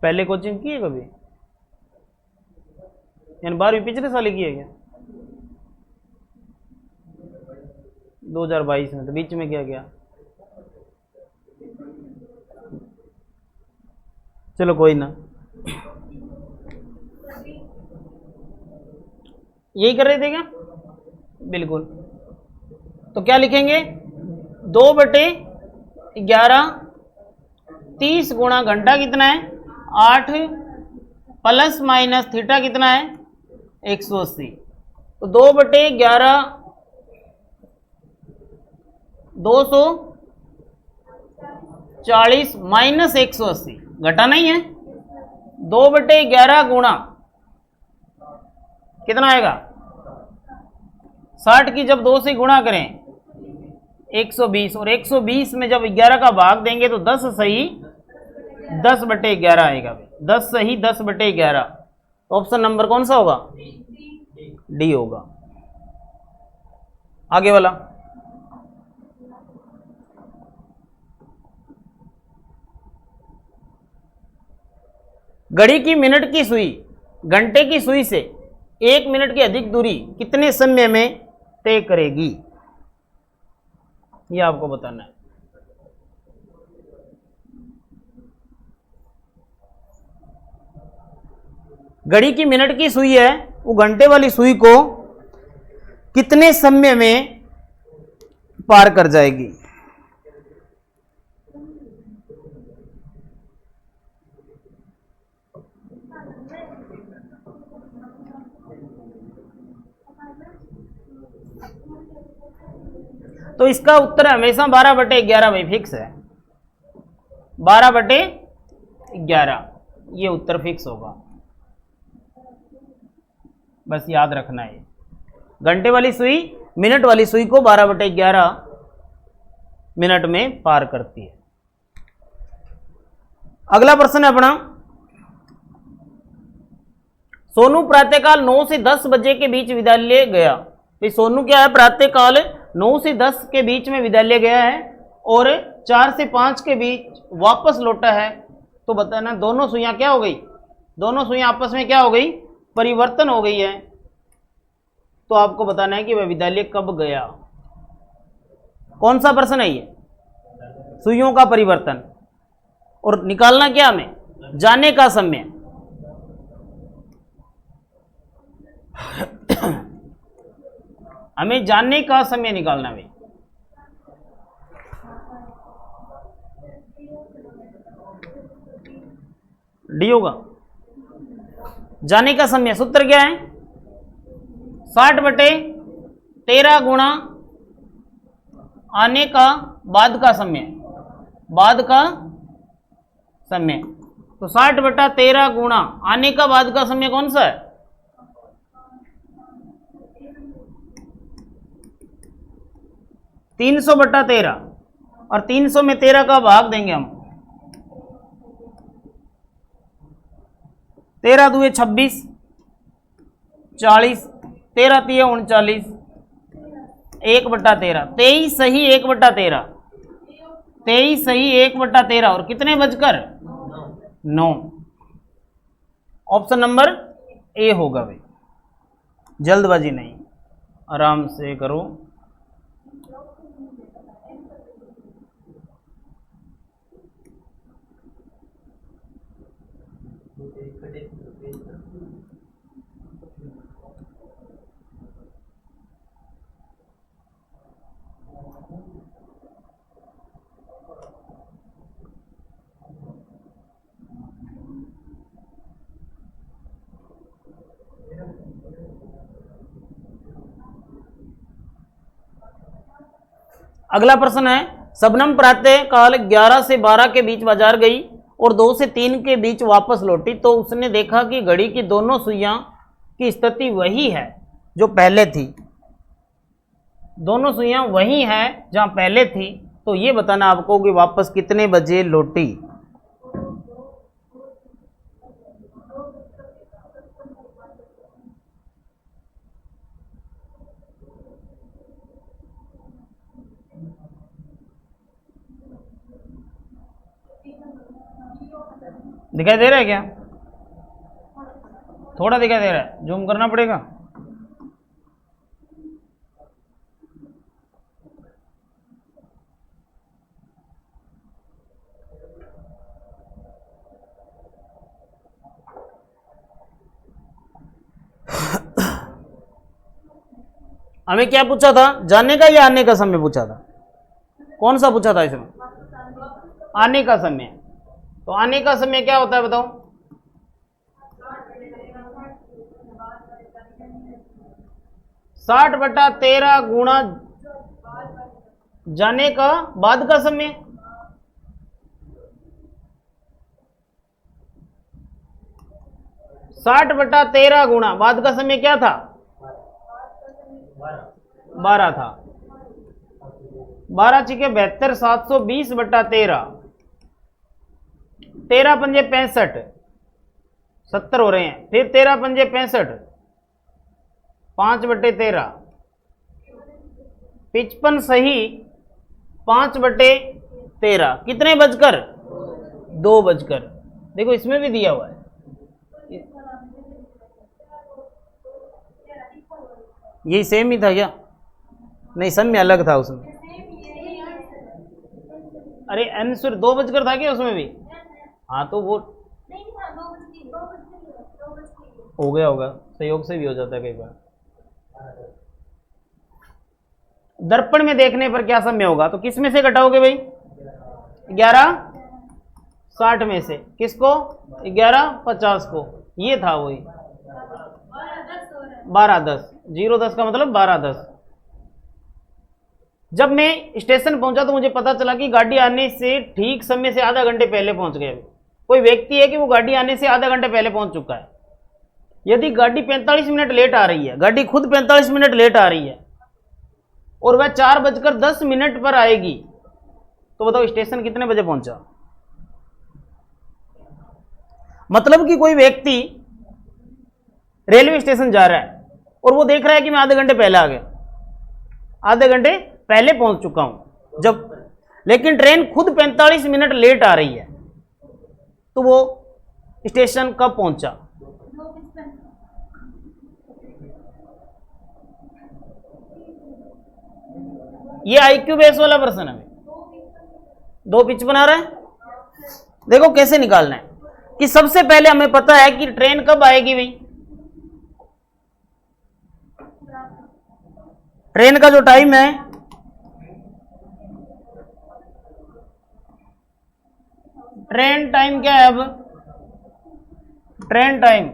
पहले कोचिंग की है कभी? यानी 12वीं पिछले साल की है क्या? 2022 में। तो बीच में क्या गया? चलो कोई ना, यही कर रहे थे क्या? बिल्कुल। तो क्या लिखेंगे? 2/11, 30 गुणा घंटा कितना है? 8, प्लस माइनस थीटा कितना है? 180। तो 2/11, 240 माइनस 180, घटा नहीं है। 2/11 गुणा कितना आएगा? 60 की जब 2 से गुणा करें 120, और 120 में जब 11 का भाग देंगे तो 10 सही 10/11 आएगा। 10 सही 10/11, ऑप्शन नंबर कौन सा होगा? डी होगा। आगे वाला, घड़ी की मिनट की सुई घंटे की सुई से 1 मिनट की अधिक दूरी कितने समय में तय करेगी, ये आपको बताना है। घड़ी की मिनट की सुई है, वो घंटे वाली सुई को कितने समय में पार कर जाएगी। तो इसका उत्तर हमेशा 12/11 भाई फिक्स है, 12/11 ये उत्तर फिक्स होगा, बस याद रखना है। घंटे वाली सुई मिनट वाली सुई को 12/11 मिनट में पार करती है। अगला प्रश्न है अपना, सोनू प्रातःकाल 9 से 10 बजे के बीच विद्यालय गया। भाई सोनू क्या है, प्रातःकाल 9 से 10 के बीच में विद्यालय गया है और 4 से 5 के बीच वापस लौटा है। तो बताना दोनों सुइयां क्या हो गई, दोनों सुइयां आपस में क्या हो गई, परिवर्तन हो गई है। तो आपको बताना है कि वह विद्यालय कब गया। कौन सा प्रश्न है ये, सुइयों का परिवर्तन, और निकालना क्या हमें, जाने का समय। हमें जानने का समय निकालना है। डी होगा, जाने का समय सूत्र क्या है, 60/13 गुणा आने का बाद का समय, बाद का समय। तो 60/13 गुणा आने का बाद का समय कौन सा है, 300/13, और 300 में 13 का भाग देंगे हम, 13 दूए 26, 40, 13 तिया 39, 1/13, 23 सही 1/13, 23 सही 1/13, और कितने बजकर 9। ऑप्शन नंबर ए होगा भाई, जल्दबाजी नहीं, आराम से करो। अगला प्रश्न है, शबनम प्रातः काल 11 से 12 के बीच बाजार गई और 2 से 3 के बीच वापस लौटी। तो उसने देखा कि घड़ी की दोनों सुइयां की स्थिति वही है जो पहले थी, दोनों सुइयां वही हैं जहां पहले थी। तो ये बताना आपको कि वापस कितने बजे लौटी। दिखाई दे रहा है क्या, थोड़ा दिखाई दे रहा है, जूम करना पड़ेगा। हमें क्या पूछा था, जाने का या आने का समय पूछा था, कौन सा पूछा था इसमें, आने का समय। तो आने का समय क्या होता है बताओ, 60/13 गुणा जाने का बाद का समय, साठ बटा 13 गुणा बाद का समय क्या था, 12 था, 12 छिके 72, 720/13, 13 पंजे 65, 70 हो रहे हैं। फिर 13 पंजे 65, 5/13, 55 सही 5/13, कितने बजकर, 2 बजकर। देखो इसमें भी दिया हुआ है यही सेम ही था क्या? नहीं, समय अलग था उसमें। अरे आंसर 2 बजकर था क्या उसमें भी? हाँ तो वो हो गया होगा, संयोग से भी हो जाता है कई बार। दर्पण में देखने पर क्या समय होगा? तो किस में से घटाओगे भाई? 11:60 में से किसको? 11:50 को। ये था वही 12:10। 0:10 का मतलब 12:10। जब मैं स्टेशन पहुंचा तो मुझे पता चला कि गाड़ी आने से ठीक समय से आधा घंटे पहले पहुंच गए। कोई व्यक्ति है कि वो गाड़ी आने से आधा घंटे पहले पहुंच चुका है। यदि गाड़ी 45 मिनट लेट आ रही है, गाड़ी खुद 45 मिनट लेट आ रही है और वह 4:10 पर आएगी, तो बताओ स्टेशन कितने बजे पहुंचा? मतलब कि कोई व्यक्ति रेलवे स्टेशन जा रहा है और वो देख रहा है कि मैं आधे घंटे पहले आ गया, आधे घंटे पहले पहुंच चुका हूं जब, लेकिन ट्रेन खुद 45 मिनट लेट आ रही है, तो वो स्टेशन कब पहुंचा? ये आईक्यू बेस वाला प्रश्न है। 2 पिच बना रहा है। देखो कैसे निकालना है कि सबसे पहले हमें पता है कि ट्रेन कब आएगी भाई। ट्रेन का जो टाइम है, ट्रेन टाइम क्या है? अब ट्रेन टाइम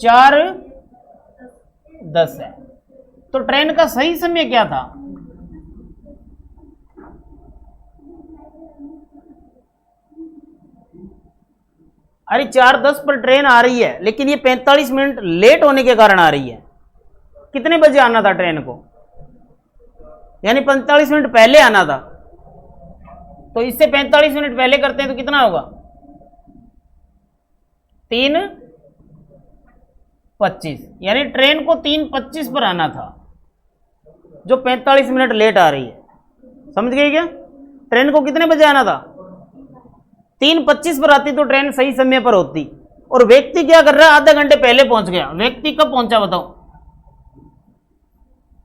4:10 है। तो ट्रेन का सही समय क्या था? अरे 4:10 पर ट्रेन आ रही है, लेकिन ये 45 मिनट लेट होने के कारण आ रही है। कितने बजे आना था ट्रेन को? यानी 45 मिनट पहले आना था। तो इससे 45 मिनट पहले करते हैं तो कितना होगा? 3:25। यानी ट्रेन को 3:25 पर आना था, जो 45 मिनट लेट आ रही है। समझ गए क्या? ट्रेन को कितने बजे आना था? 3:25 पर आती तो ट्रेन सही समय पर होती। और व्यक्ति क्या कर रहा है? आधे घंटे पहले पहुंच गया। व्यक्ति कब पहुंचा बताओ?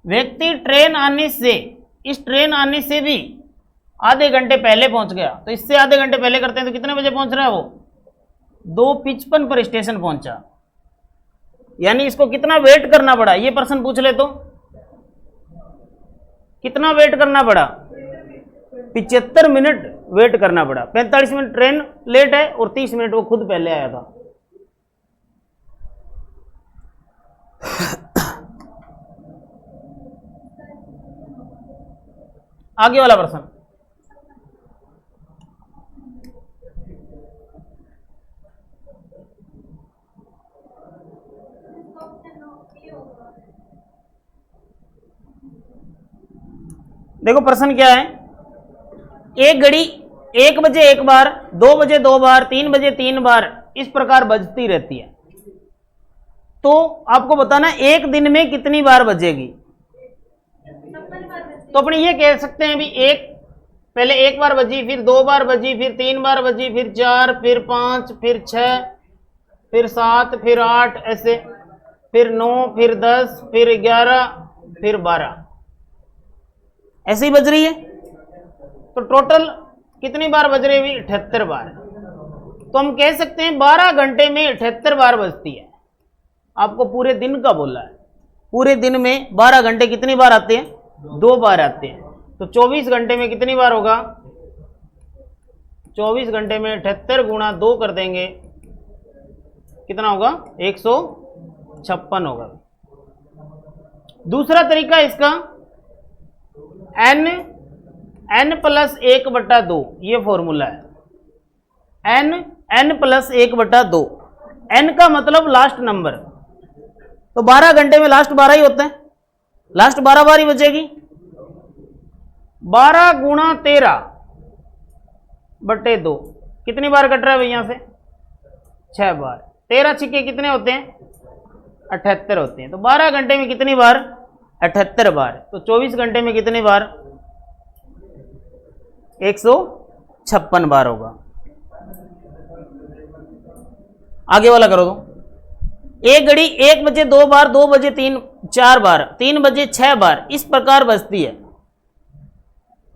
व्यक्ति ट्रेन आने से, इस ट्रेन आने से भी आधे घंटे पहले पहुंच गया। तो इससे आधे घंटे पहले करते हैं तो कितने बजे पहुंच रहा है वो? 2:55 पर स्टेशन पहुंचा। यानी इसको कितना वेट करना पड़ा? ये प्रश्न पूछ ले तो कितना वेट करना पड़ा? 75 मिनट वेट करना पड़ा। 45 मिनट ट्रेन लेट है और 30 मिनट वो खुद पहले आया था। आगे वाला प्रश्न, देखो प्रश्न क्या है। एक घड़ी 1 बजे 1 बार, 2 बजे 2 बार, 3 बजे 3 बार इस प्रकार बजती रहती है। तो आपको बताना एक दिन में कितनी बार बजेगी। तो अपने ये कह सकते हैं भी पहले 1 बार बजी, फिर 2 बार बजी, फिर 3 बार बजी, फिर 4, फिर 5, फिर 6, फिर 7, फिर 8, ऐसे, फिर 9, फिर 10, फिर 11, फिर 12, ऐसे ही बज रही है। तो टोटल कितनी बार बज रही है? 78 बार। तो हम कह सकते हैं 12 घंटे में 78 बार बजती है। आपको पूरे दिन का बोला है। पूरे दिन में 12 घंटे कितनी बार आते हैं? 2 बार आते हैं। तो 24 घंटे में कितनी बार होगा? 24 घंटे में 78 गुणा 2 कर देंगे, कितना होगा? 156 होगा। दूसरा तरीका इसका n+1/2, ये फॉर्मूला है। n+1/2। n का मतलब लास्ट नंबर। तो 12 घंटे में लास्ट 12 ही होते हैं, लास्ट 12 बार ही बचेगी। 12 गुणा 13/2 कितनी बार कट रहा है भाई? यहां से 6 बार। 13 छिक्के कितने होते हैं? 78 होते हैं। तो 12 घंटे में कितनी बार? 78 बार। तो 24 घंटे में कितनी बार? 156 बार होगा। आगे वाला करो तो एक घड़ी 1 बजे 2 बार, 2 बजे 3 4 बार, 3 बजे 6 बार, इस प्रकार बजती है।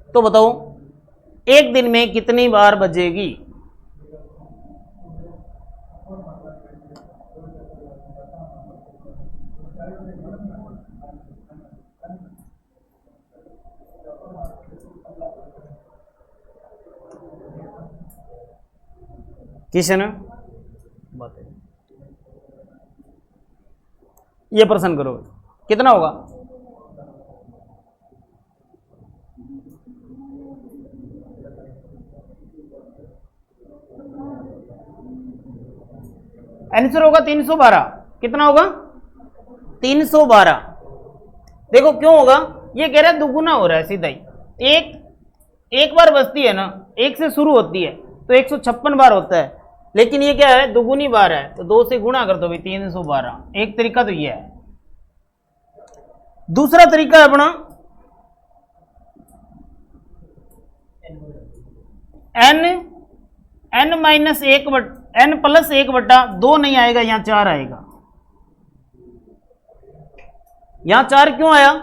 तो बताओ एक दिन में कितनी बार बजेगी? किशन ये प्रश्न करो, कितना होगा? आंसर होगा 312। कितना होगा? 312। देखो क्यों होगा, ये कह रहा है दुगुना हो रहा है सीधा ही। एक बार बजती है ना, एक से शुरू होती है तो 156 बार होता है, लेकिन ये क्या है, दुगुनी बार है, तो 2 से गुणा कर दो भाई 312। एक तरीका तो ये है। दूसरा तरीका है अपना n माइनस 1 n प्लस 1/2 नहीं आएगा, यहां 4 आएगा। यहां 4 क्यों आया?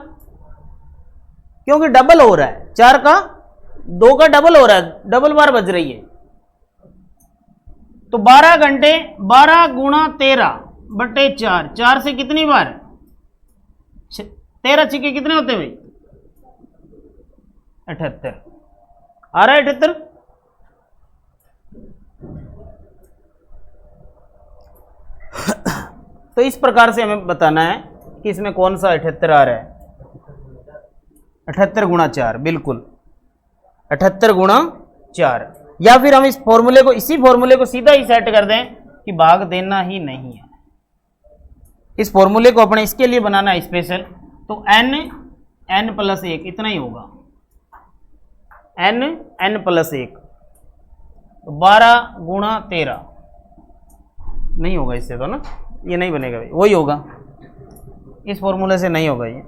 क्योंकि डबल हो रहा है, 4 का 2 का डबल हो रहा है, डबल बार बज रही है। तो 12 घंटे 12 गुणा 13/4, 4 से कितनी बार? 13 छिके कितने होते हैं भाई? 78 आ रहा है। 78 तो इस प्रकार से हमें बताना है कि इसमें कौन सा 78 आ रहा है। 78 गुणा 4, बिल्कुल 78 गुणा 4। या फिर हम इस फॉर्मूले को, इसी फॉर्मूले को सीधा ही सेट कर दें कि भाग देना ही नहीं है। इस फॉर्मूले को अपने इसके लिए बनाना है स्पेशल, तो n प्लस 1 इतना ही होगा। n प्लस 1 तो 12 गुणा 13 नहीं होगा, इससे तो ना ये नहीं बनेगा भाई, वही होगा, इस फॉर्मूले से नहीं होगा ये।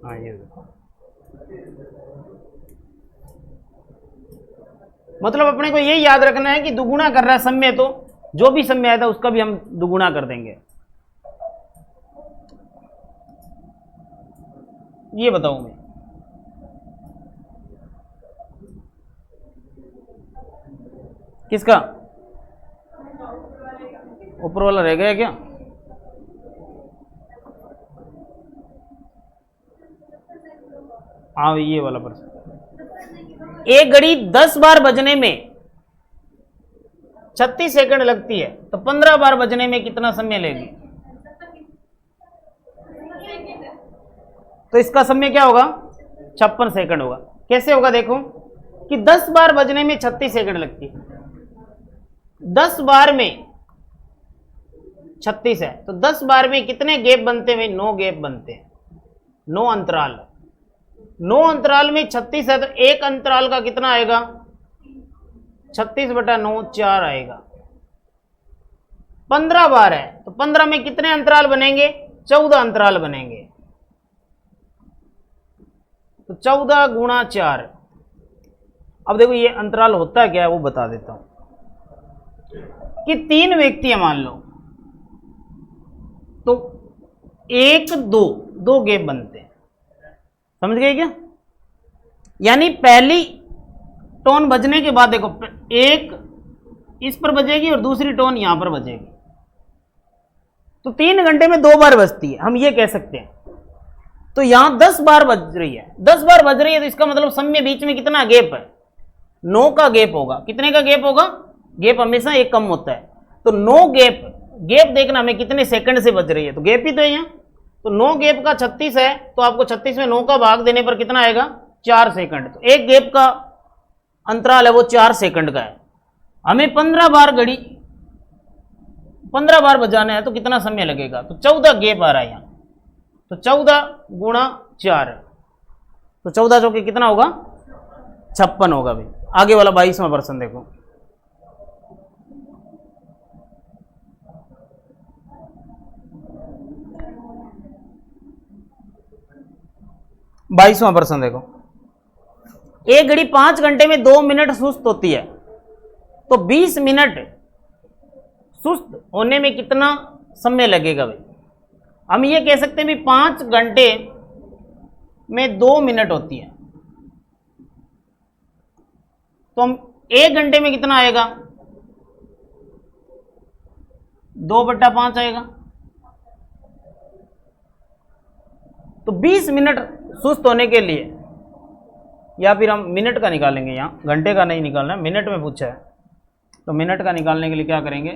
हाँ ये मतलब अपने को यही याद रखना है कि दुगुना कर रहा है समय, तो जो भी समय आया था उसका भी हम दुगुना कर देंगे। ये बताऊं मैं, किसका? ऊपर वाला रह गया क्या? हाँ ये वाला प्रश्न। एक घड़ी 10 बार बजने में 36 सेकंड लगती है, तो 15 बार बजने में कितना समय लेगी? तो इसका समय क्या होगा? 56 सेकंड होगा। कैसे होगा देखो कि 10 बार बजने में 36 सेकंड लगती है, 10 बार में 36 है, तो 10 बार में कितने गैप बनते हैं? 9 गैप बनते हैं, 9 अंतराल। 9 अंतराल में 36 है, तो एक अंतराल का कितना आएगा? 36/9 4 आएगा। 15 बार है, तो 15 में कितने अंतराल बनेंगे? 14 अंतराल बनेंगे, तो 14 गुणा 4। अब देखो ये अंतराल होता क्या है वो बता देता हूं कि 3 व्यक्ति है मान लो, तो 1 2 गैप बनते हैं, समझ गए क्या? यानी पहली टोन बजने के बाद देखो, एक इस पर बजेगी और दूसरी टोन यहां पर बजेगी, तो 3 घंटे में 2 बार बजती है, हम ये कह सकते हैं। तो यहां 10 बार बज रही है, 10 बार बज रही है, तो इसका मतलब समय बीच में कितना गैप है? 9 का गैप होगा। कितने का गैप होगा? गैप हमेशा एक कम होता है, तो 9 गैप देखना हमें कितने सेकंड से बज रही है, तो गैप ही तो है यहाँ। तो 9 गैप का 36 है, तो आपको 36 में 9 का भाग देने पर कितना आएगा? 4 सेकंड। तो एक गैप का अंतराल है वो 4 सेकंड का है। हमें 15 बार बजाना है, तो कितना समय लगेगा? तो 14 गैप आ रहा है यहाँ, तो 14 गुणा 4, तो 14 चौके कितना होगा? 56 होगा भाई। आगे वाला 22वां प्रश्न देखो। 22वां प्रश्न देखो, एक घड़ी 5 घंटे में 2 मिनट सुस्त होती है, तो 20 मिनट सुस्त होने में कितना समय लगेगा भाई? हम ये कह सकते हैं भी 5 घंटे में 2 मिनट होती है, तो हम 1 घंटे में कितना आएगा? 2/5 आएगा। तो 20 मिनट सुस्त होने के लिए, या फिर हम मिनट का निकालेंगे, यहाँ घंटे का नहीं निकालना, मिनट में पूछा है, तो मिनट का निकालने के लिए क्या करेंगे?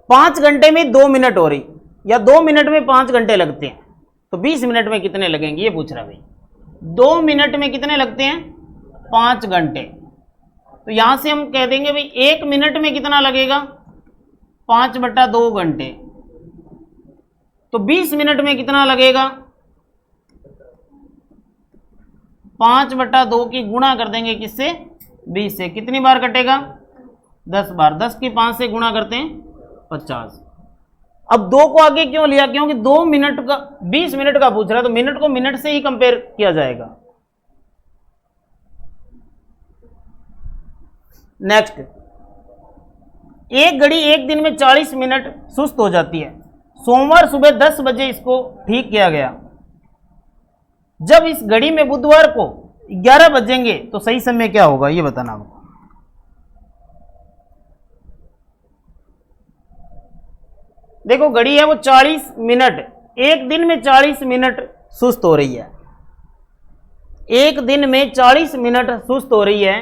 5 घंटे में 2 मिनट हो रही, या 2 मिनट में 5 घंटे लगते हैं, तो 20 मिनट में कितने लगेंगे ये पूछ रहा है भाई। 2 मिनट में कितने लगते हैं? 5 घंटे। तो यहां से हम कह देंगे भाई 1 मिनट में कितना लगेगा? 5/2 घंटे। तो 20 मिनट में कितना लगेगा? 5/2 की गुणा कर देंगे किससे? 20 से। कितनी बार कटेगा? 10 बार। 10 की 5 से गुणा करते हैं 50। अब 2 को आगे क्यों लिया? क्योंकि 2 मिनट का 20 मिनट का पूछ रहा है, तो मिनट को मिनट से ही कंपेयर किया जाएगा। नेक्स्ट, एक घड़ी एक दिन में 40 मिनट सुस्त हो जाती है। सोमवार सुबह 10 बजे इसको ठीक किया गया। जब इस घड़ी में बुधवार को 11 बजेंगे तो सही समय क्या होगा ये बताना हमको। देखो घड़ी है वो 40 मिनट, एक दिन में 40 मिनट सुस्त हो रही है, एक दिन में 40 मिनट सुस्त हो रही है।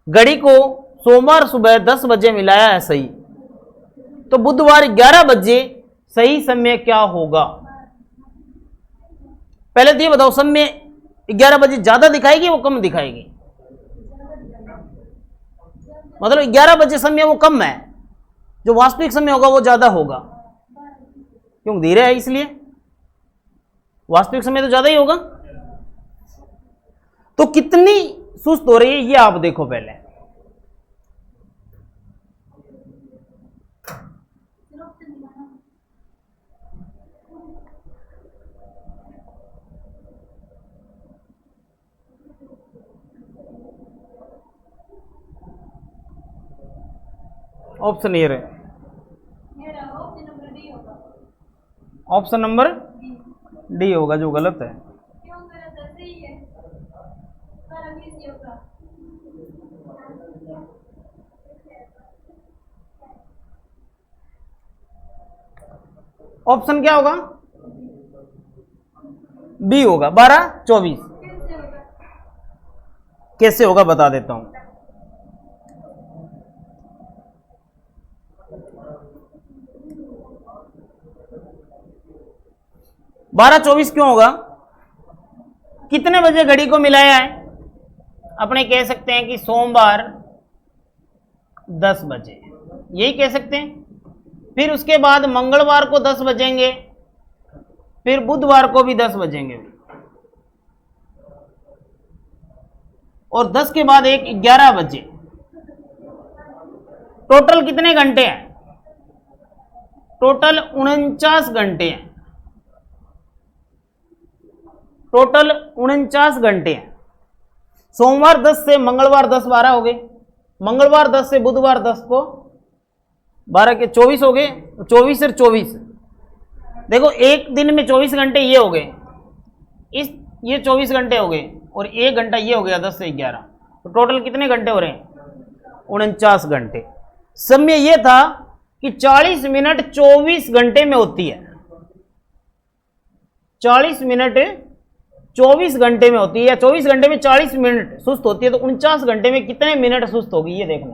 घड़ी को सोमवार सुबह 10 बजे मिलाया है सही, तो बुधवार 11 बजे सही समय क्या होगा? पहले तो ये बताओ, समय 11 बजे ज्यादा दिखाएगी वो कम दिखाएगी? मतलब 11 बजे समय वो कम है, जो वास्तविक समय होगा वो ज्यादा होगा, क्यों? धीरे है इसलिए वास्तविक समय तो ज्यादा ही होगा। तो कितनी सुस्त हो रही है ये आप देखो पहले। ऑप्शन ये रहे, ऑप्शन नंबर डी होगा जो गलत है। ऑप्शन क्या होगा? बी होगा, 12-24। कैसे होगा बता देता हूं। 12-24 क्यों होगा? कितने बजे घड़ी को मिलाया है? अपने कह सकते हैं कि सोमवार 10 बजे, यही कह सकते हैं। फिर उसके बाद मंगलवार को 10 बजेंगे, फिर बुधवार को भी 10 बजेंगे, और 10 के बाद एक 11 बजे। टोटल कितने घंटे हैं? टोटल 49 घंटे हैं। टोटल 49 घंटे हैं। सोमवार 10 से मंगलवार 10 12 हो गए, मंगलवार 10 से बुधवार 10 को 12 के 24 हो गए, 24 से 24। देखो एक दिन में 24 घंटे ये हो गए, इस ये 24 घंटे हो गए, और 1 घंटा ये हो गया 10 से 11, तो टोटल कितने घंटे हो रहे हैं? 49 घंटे। समय ये था कि 40 मिनट 24 घंटे में होती है, 40 मिनट 24 घंटे में होती है, या 24 घंटे में 40 मिनट सुस्त होती है, तो 49 घंटे में कितने मिनट सुस्त होगी ये देखना।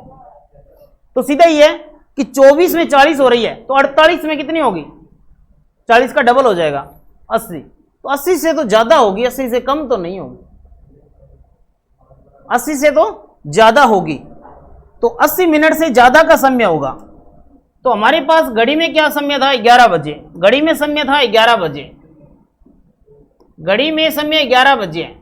तो सीधा ही है कि 24 में 40 हो रही है, तो 48 में कितनी होगी? 40 का डबल हो जाएगा 80। तो 80 से तो ज्यादा होगी, 80 से कम तो नहीं होगी, 80 से तो ज्यादा होगी। तो 80 मिनट से ज्यादा का समय होगा। तो हमारे पास घड़ी में क्या समय था? 11 बजे। घड़ी में समय था 11 बजे, घड़ी में समय 11 बजे है।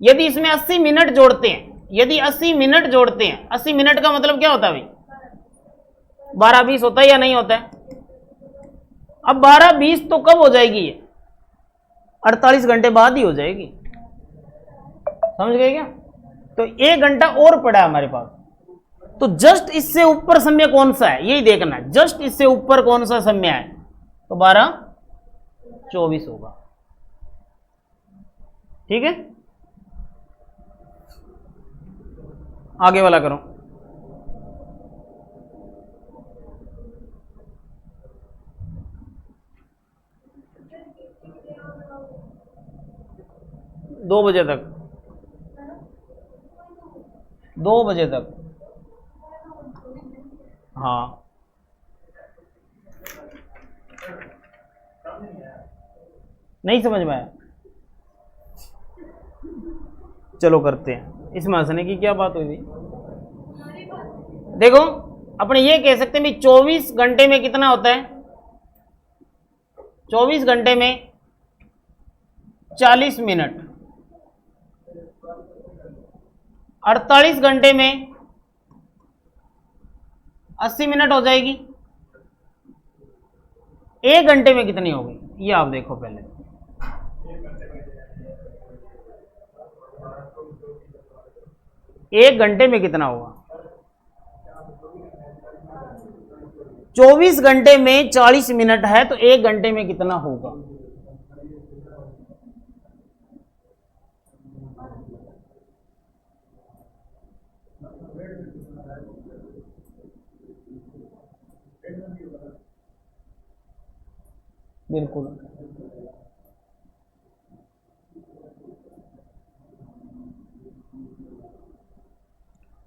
यदि इसमें 80 मिनट जोड़ते हैं, यदि 80 मिनट जोड़ते हैं, 80 मिनट का मतलब क्या होता है भाई? 12-20 होता है या नहीं होता है? अब 12-20 तो कब हो जाएगी ये? 48 घंटे बाद ही हो जाएगी। समझ गए क्या? तो 1 घंटा और पड़ा है हमारे पास, तो जस्ट इससे ऊपर समय कौन सा है यही देखना है। जस्ट इससे ऊपर कौन सा समय है, तो 12:24 होगा। ठीक है, आगे वाला करो। दो बजे तक, 2 बजे तक। हाँ, नहीं समझ में आया? चलो करते हैं, इसमें हंसने की क्या बात हुई? देखो, अपने ये कह सकते हैं भी 24 घंटे में कितना होता है? 24 घंटे में 40 मिनट, 48 घंटे में 80 मिनट हो जाएगी। 1 घंटे में कितनी होगी ये आप देखो पहले। 1 घंटे में कितना होगा? 24 घंटे में 40 मिनट है, तो 1 घंटे में कितना होगा? बिल्कुल,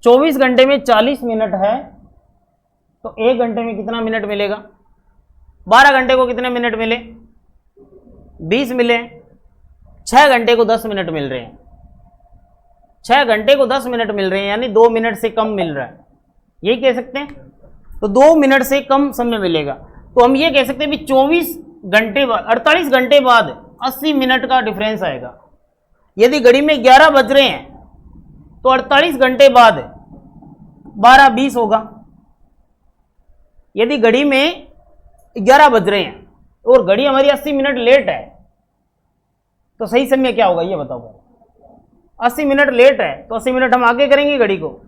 चौबीस घंटे में 40 मिनट है, तो 1 घंटे में कितना मिनट मिलेगा? 12 घंटे को कितने मिनट मिले? 20 मिले। 6 घंटे को 10 मिनट मिल रहे हैं। 6 घंटे को 10 मिनट मिल रहे हैं, यानी 2 मिनट से कम मिल रहा है, यही कह सकते हैं। तो 2 मिनट से कम समय मिलेगा, तो हम ये कह सकते हैं कि 24 घंटे बाद, 48 घंटे बाद 80 मिनट का डिफरेंस आएगा। यदि घड़ी में 11 बज रहे हैं, तो 48 घंटे बाद 12:20 होगा। यदि घड़ी में 11 बज रहे हैं और घड़ी हमारी 80 मिनट लेट है, तो सही समय क्या होगा ये बताओ। 80 मिनट लेट है, तो 80 मिनट हम आगे करेंगे घड़ी को।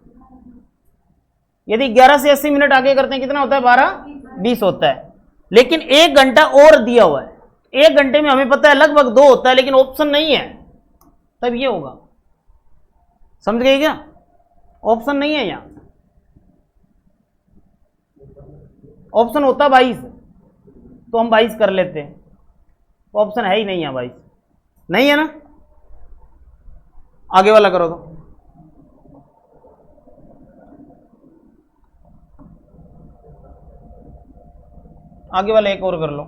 यदि 11 से 80 मिनट आगे करते हैं, कितना होता है? 12:20 होता है। लेकिन 1 घंटा और दिया हुआ है। 1 घंटे में हमें पता है लगभग 2 होता है, लेकिन ऑप्शन नहीं है, तब ये होगा। समझ गए क्या? ऑप्शन नहीं है यहां। ऑप्शन होता 22, तो हम 22 कर लेते हैं। ऑप्शन है ही नहीं है 22, नहीं है ना। आगे वाला करो तो। आगे वाला एक और कर लो,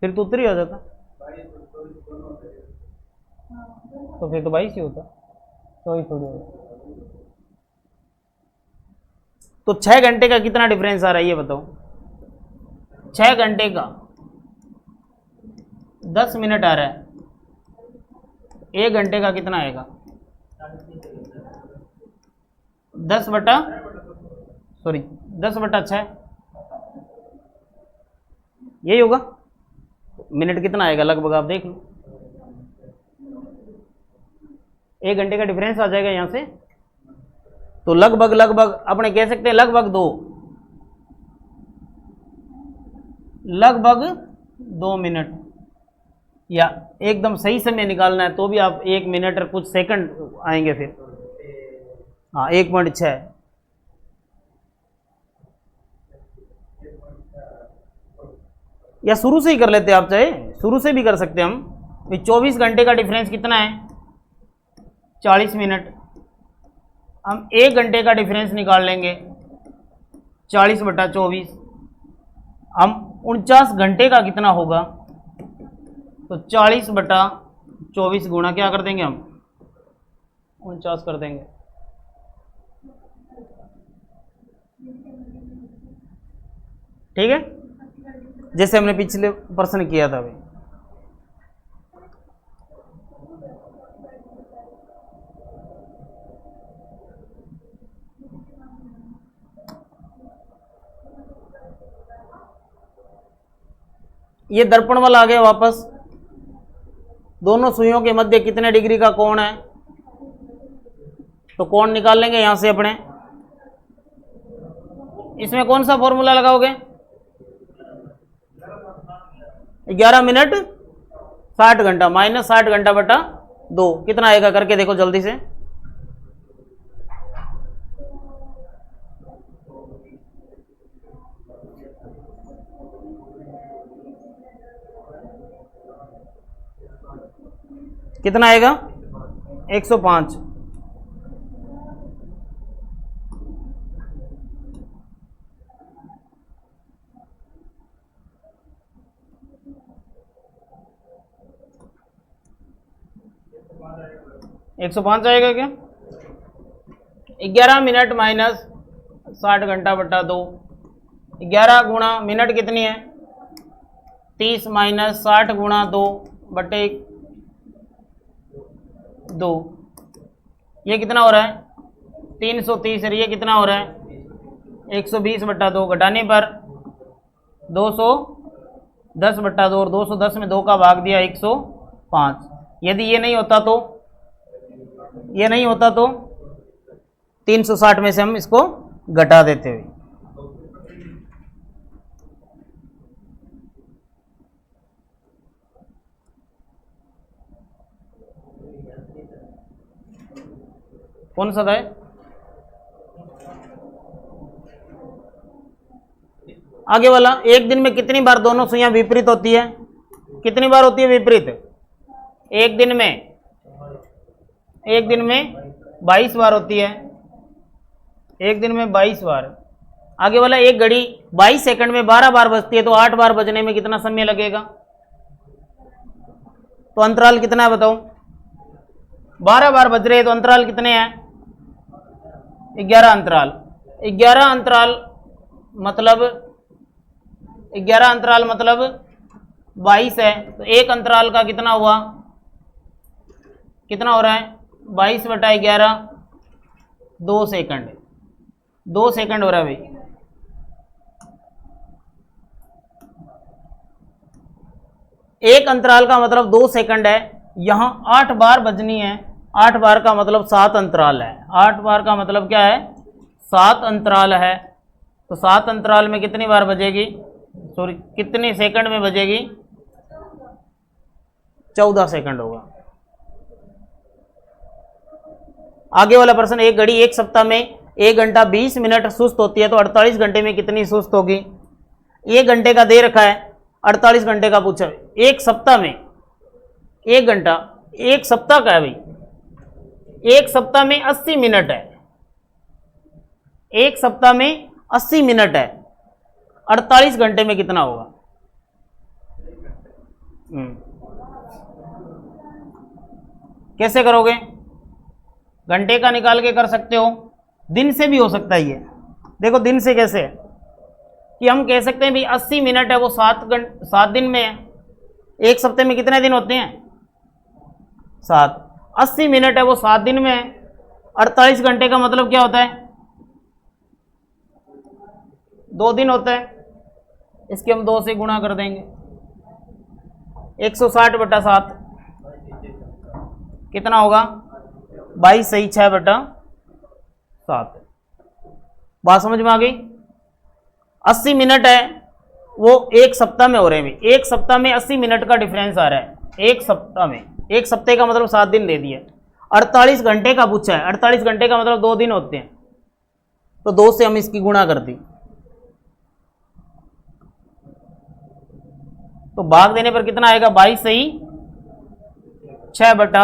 फिर तो उत्तर ही हो जाता। तो फिर तो 22 ही होता, 24 थोड़ी होता। तो 6 घंटे का कितना डिफरेंस आ रहा है ये बताओ। 6 घंटे का 10 मिनट आ रहा है, 1 घंटे का कितना आएगा? 10/6, यही होगा। मिनट कितना आएगा लगभग आप देख लो। 1 घंटे का डिफरेंस आ जाएगा यहां से, तो लगभग अपने कह सकते हैं लगभग 2 मिनट, या एकदम सही समय निकालना है तो भी आप 1 मिनट और कुछ सेकंड आएंगे फिर। हाँ, 1.6। या शुरू से ही कर लेते हैं आप, चाहे शुरू से भी कर सकते हैं हम। 24 घंटे का डिफरेंस कितना है? 40 मिनट। हम 1 घंटे का डिफरेंस निकाल लेंगे, 40/24। हम 49 घंटे का कितना होगा? तो 40/24 गुणा क्या कर देंगे हम? 49 कर देंगे। ठीक है, जैसे हमने पिछले प्रश्न किया था अभी। ये दर्पण वाला आ गया वापस। दोनों सुइयों के मध्य कितने डिग्री का कोण है, तो कोण निकाल लेंगे यहां से अपने। इसमें कौन सा फॉर्मूला लगाओगे? 11 मिनट 60 घंटा माइनस 60 घंटा बटा 2, कितना आएगा करके देखो जल्दी से। कितना आएगा? 105। एक सौ पाँच आएगा क्या? 11 मिनट माइनस 60 घंटा बटा 2। 11 गुणा मिनट कितनी है? 30 माइनस 60 गुणा 2 बटे 2, ये कितना हो रहा है? 330। और ये कितना हो रहा है? 120 बटा 2, घटाने पर 210 बटा 2, और 210 में 2 का भाग दिया 105। यदि ये नहीं होता तो, ये नहीं होता तो 360 में से हम इसको घटा देते हुए, कौन सा है? आगे वाला, एक दिन में कितनी बार दोनों सुइयां विपरीत होती है? कितनी बार होती है विपरीत? एक दिन में 22 बार होती है। एक दिन में 22 बार। आगे वाला, एक घड़ी 22 सेकंड में 12 बार बजती है, तो 8 बार बजने में कितना समय लगेगा? तो अंतराल कितना है बताओ? 12 बार बज रहे हैं, तो अंतराल कितने हैं? 11 अंतराल। 11 अंतराल मतलब 11 अंतराल मतलब 22 है, तो एक अंतराल का कितना हुआ? कितना हो रहा है? 22 बटा 11, 2 सेकंड। 2 सेकंड हो रहा है भाई। एक अंतराल का मतलब 2 सेकंड है। यहां 8 बार बजनी है। 8 बार का मतलब 7 अंतराल है। 8 बार का मतलब क्या है? 7 अंतराल है। तो 7 अंतराल में कितनी बार बजेगी? सॉरी, कितने सेकंड में बजेगी? 14 सेकंड होगा। आगे वाला प्रश्न, एक घड़ी एक सप्ताह में 1 घंटा 20 मिनट सुस्त होती है, तो 48 घंटे में कितनी सुस्त होगी? 1 घंटे का दे रखा है, 48 घंटे का पूछा है। एक सप्ताह में 1 घंटा, एक सप्ताह का है भाई। एक सप्ताह में 80 मिनट है। एक सप्ताह में 80 मिनट है, 48 घंटे में कितना होगा? कैसे करोगे? घंटे का निकाल के कर सकते हो, दिन से भी हो सकता है ये। देखो दिन से कैसे है कि हम कह सकते हैं भी 80 मिनट है, वो 7 दिन में है। एक सप्ते में कितने दिन होते हैं? 7। 80 मिनट है, वो 7 दिन में है। 48 घंटे का मतलब क्या होता है? 2 दिन होता है। इसके हम 2 से गुणा कर देंगे। 160 बटा 7 कितना होगा? 22 सही 6 बटा 7। बात समझ में आ गई? 80 मिनट है, वो एक सप्ताह में हो रहे हैं। एक सप्ताह में 80 मिनट का डिफरेंस आ रहा है। एक सप्ताह में, एक सप्ताह का मतलब 7 दिन दे दिए। 48 घंटे का पूछा है। 48 घंटे का मतलब 2 दिन होते हैं, तो 2 से हम इसकी गुणा कर दी, तो भाग देने पर कितना आएगा? 22 सही 6 बटा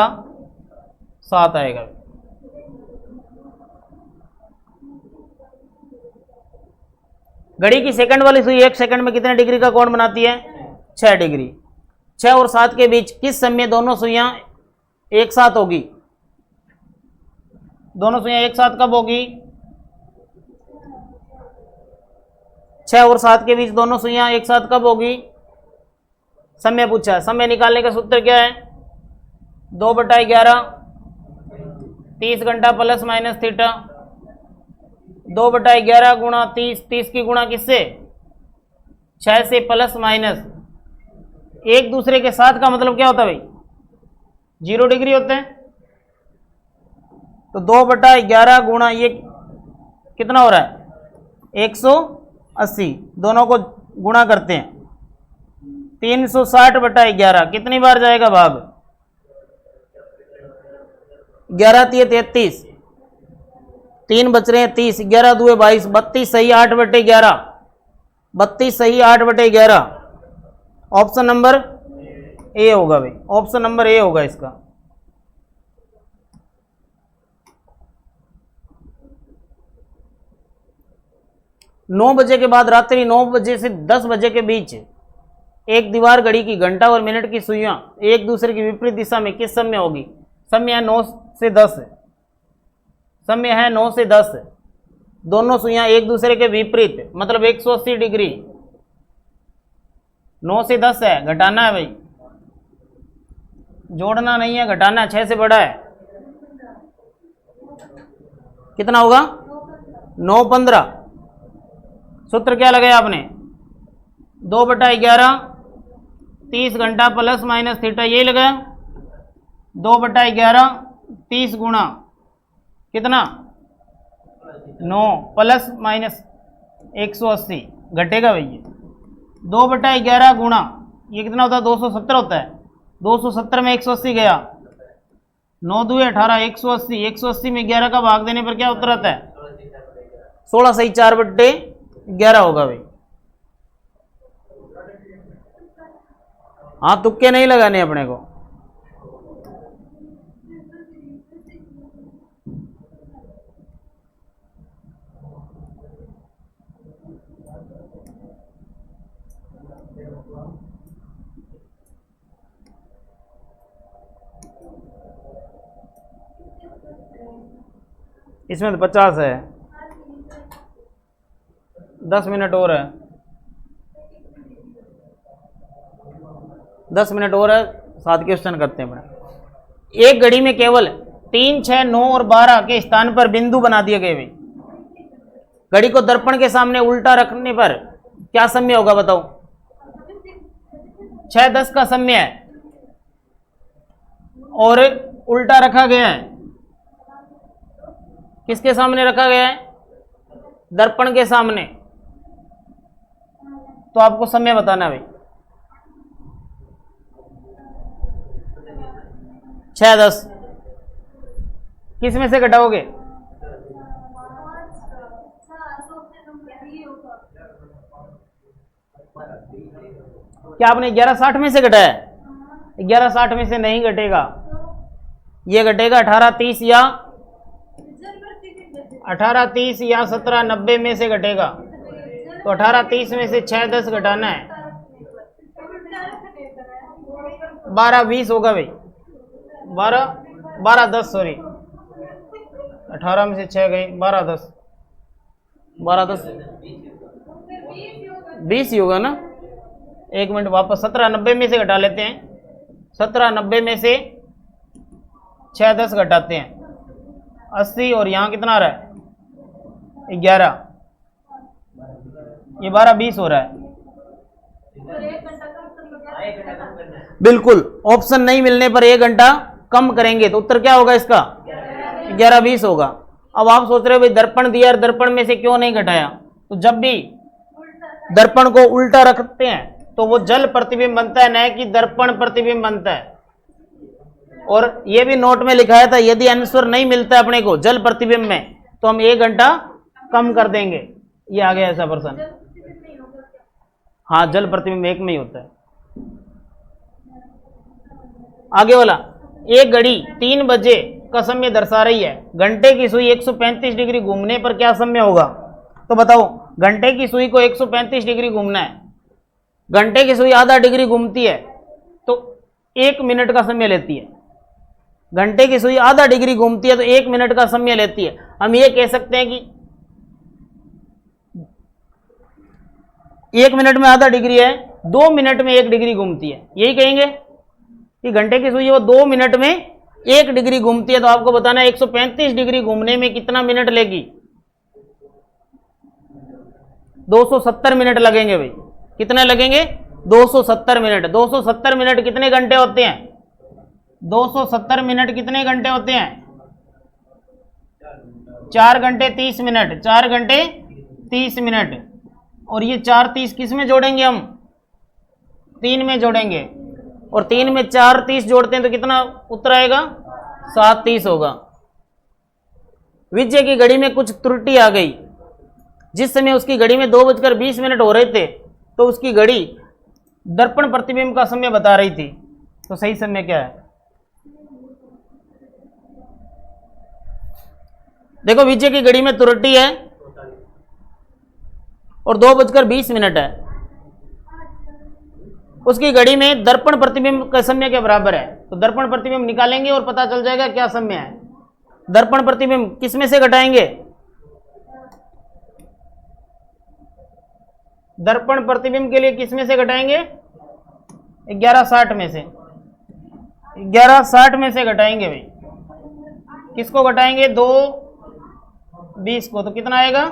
7 आएगा। घड़ी की सेकंड वाली सुई 1 सेकंड में कितने डिग्री का कोण बनाती है? 6 डिग्री। 6 और 7 के बीच किस समय दोनों सुइयां एक साथ होगी? दोनों सुइयां एक साथ कब होगी? 6 और 7 के बीच दोनों सुइयां एक साथ कब होगी? समय पूछा है। समय निकालने का सूत्र क्या है? 2/11, 30 घंटा प्लस माइनस थीटा। 2/11 गुणा 30, 30 की गुणा किससे? 6 से प्लस माइनस एक दूसरे के साथ का मतलब क्या होता है भाई? 0 डिग्री होते हैं। तो 2/11 गुणा ये कितना हो रहा है? 180। दोनों को गुणा करते हैं। 360/11 कितनी बार जाएगा भाग? 11 तिये 33, 3 बच रहे हैं 30, 11 दुए 22, 32 सही 8/11, 32 सही 8/11। ऑप्शन नंबर ए होगा भाई, ऑप्शन नंबर ए होगा इसका। नौ बजे के बाद रात्रि 9 बजे से 10 बजे के बीच एक दीवार घड़ी की घंटा और मिनट की सुइयां एक दूसरे की विपरीत दिशा में किस समय होगी? समय है 9 से 10, समय है 9 से 10। दोनों सुइयां एक दूसरे के विपरीत मतलब 180 डिग्री। 9 से 10 है, घटाना है भाई, जोड़ना नहीं है, घटाना है। 6 से बड़ा है, कितना होगा? 9/15। सूत्र क्या लगाया आपने? 2/11 30 घंटा प्लस माइनस थीटा, यही लगाया। 2/11 30 गुणा कितना? 9 प्लस माइनस 180, घटेगा भैया। 2/11 गुणा ये कितना होता है? 270 होता है। 270 में 180 गया, 9 दूए 18, 180। 180 में 11 का भाग देने पर क्या उत्तर आता है? 16 सही 4/11 होगा भाई। हाँ, तुक्के नहीं लगाने अपने को। इसमें तो 50 है। 10 मिनट और है, 10 मिनट और है। 7 क्वेश्चन करते हैं अपने। एक घड़ी में केवल 3, 6, 9 और 12 के स्थान पर बिंदु बना दिए गए। घड़ी को दर्पण के सामने उल्टा रखने पर क्या समय होगा बताओ? 6:10 का समय है और उल्टा रखा गया है। किसके सामने रखा गया है? दर्पण के सामने। तो आपको समय बताना है भाई। 6:10 किस में से घटाओगे? क्या आपने 11:60 में से घटाया? 11:60 में से नहीं घटेगा, ये घटेगा 18:30 या 18:30 या 17:90 में से घटेगा। तो 18:30 में से 6:10 घटाना है। 12:20 होगा भाई। 12:10 सॉरी, 18 में से 6 गई, 12:10 20 ही होगा ना। 1 मिनट वापस 17:90 में से घटा लेते हैं। 17:90 में से 6:10 घटाते हैं, 80। और यहाँ कितना आ रहा है? 11। ये 12:20 हो रहा है। बिल्कुल, ऑप्शन नहीं मिलने पर 1 घंटा कम करेंगे तो उत्तर क्या होगा इसका? 11:20 होगा। अब आप सोच रहे हो भाई दर्पण दिया, दर्पण में से क्यों नहीं घटाया? तो जब भी दर्पण को उल्टा रखते हैं तो वो जल प्रतिबिंब बनता है, न कि दर्पण प्रतिबिंब बनता है। और ये भी नोट में लिखाया था, यदि आंसर नहीं मिलता है अपने को जल प्रतिबिंब में तो हम 1 घंटा कम कर देंगे। ये आ गया ऐसा प्रश्न। हाँ, जल प्रतिबिंब एक में ही होता है। आगे वाला, एक घड़ी 3 बजे का समय दर्शा रही है। घंटे की सुई 135 डिग्री घूमने पर क्या समय होगा? तो बताओ, घंटे की सुई को 135 डिग्री घूमना है। घंटे की सुई आधा डिग्री घूमती है तो 1 मिनट का समय लेती है। घंटे की सुई आधा डिग्री घूमती है तो 1 मिनट का समय लेती है। हम ये कह सकते हैं कि 1 मिनट में आधा डिग्री है, 2 मिनट में 1 डिग्री घूमती है। यही कहेंगे कि घंटे की सुई वो 2 मिनट में 1 डिग्री घूमती है। तो आपको बताना है 135 डिग्री घूमने में कितना मिनट लेगी? 270 मिनट लगेंगे भाई। कितने लगेंगे? 270 मिनट। 270 मिनट कितने घंटे होते हैं? 270 मिनट कितने घंटे होते हैं? 4 घंटे 30 मिनट। 4 घंटे 30 मिनट। और ये 4 30 किस में जोड़ेंगे हम? 3 में जोड़ेंगे। और 3 में 4 30 जोड़ते हैं तो कितना उत्तर आएगा? 7 30 होगा। विजय की घड़ी में कुछ त्रुटि आ गई। जिस समय उसकी घड़ी में 2:20 हो रहे थे तो उसकी घड़ी दर्पण प्रतिबिंब का समय बता रही थी। तो सही समय क्या है? देखो, विजय की घड़ी में त्रुटि है और 2:20 है। उसकी घड़ी में दर्पण प्रतिबिंब का समय के बराबर है। तो दर्पण प्रतिबिंब निकालेंगे और पता चल जाएगा क्या समय है। दर्पण प्रतिबिंब किस में से घटाएंगे? दर्पण प्रतिबिंब के लिए किस में से घटाएंगे? 1160 में से। 1160 में से घटाएंगे भाई। किसको घटाएंगे? 2:20 को। तो कितना आएगा?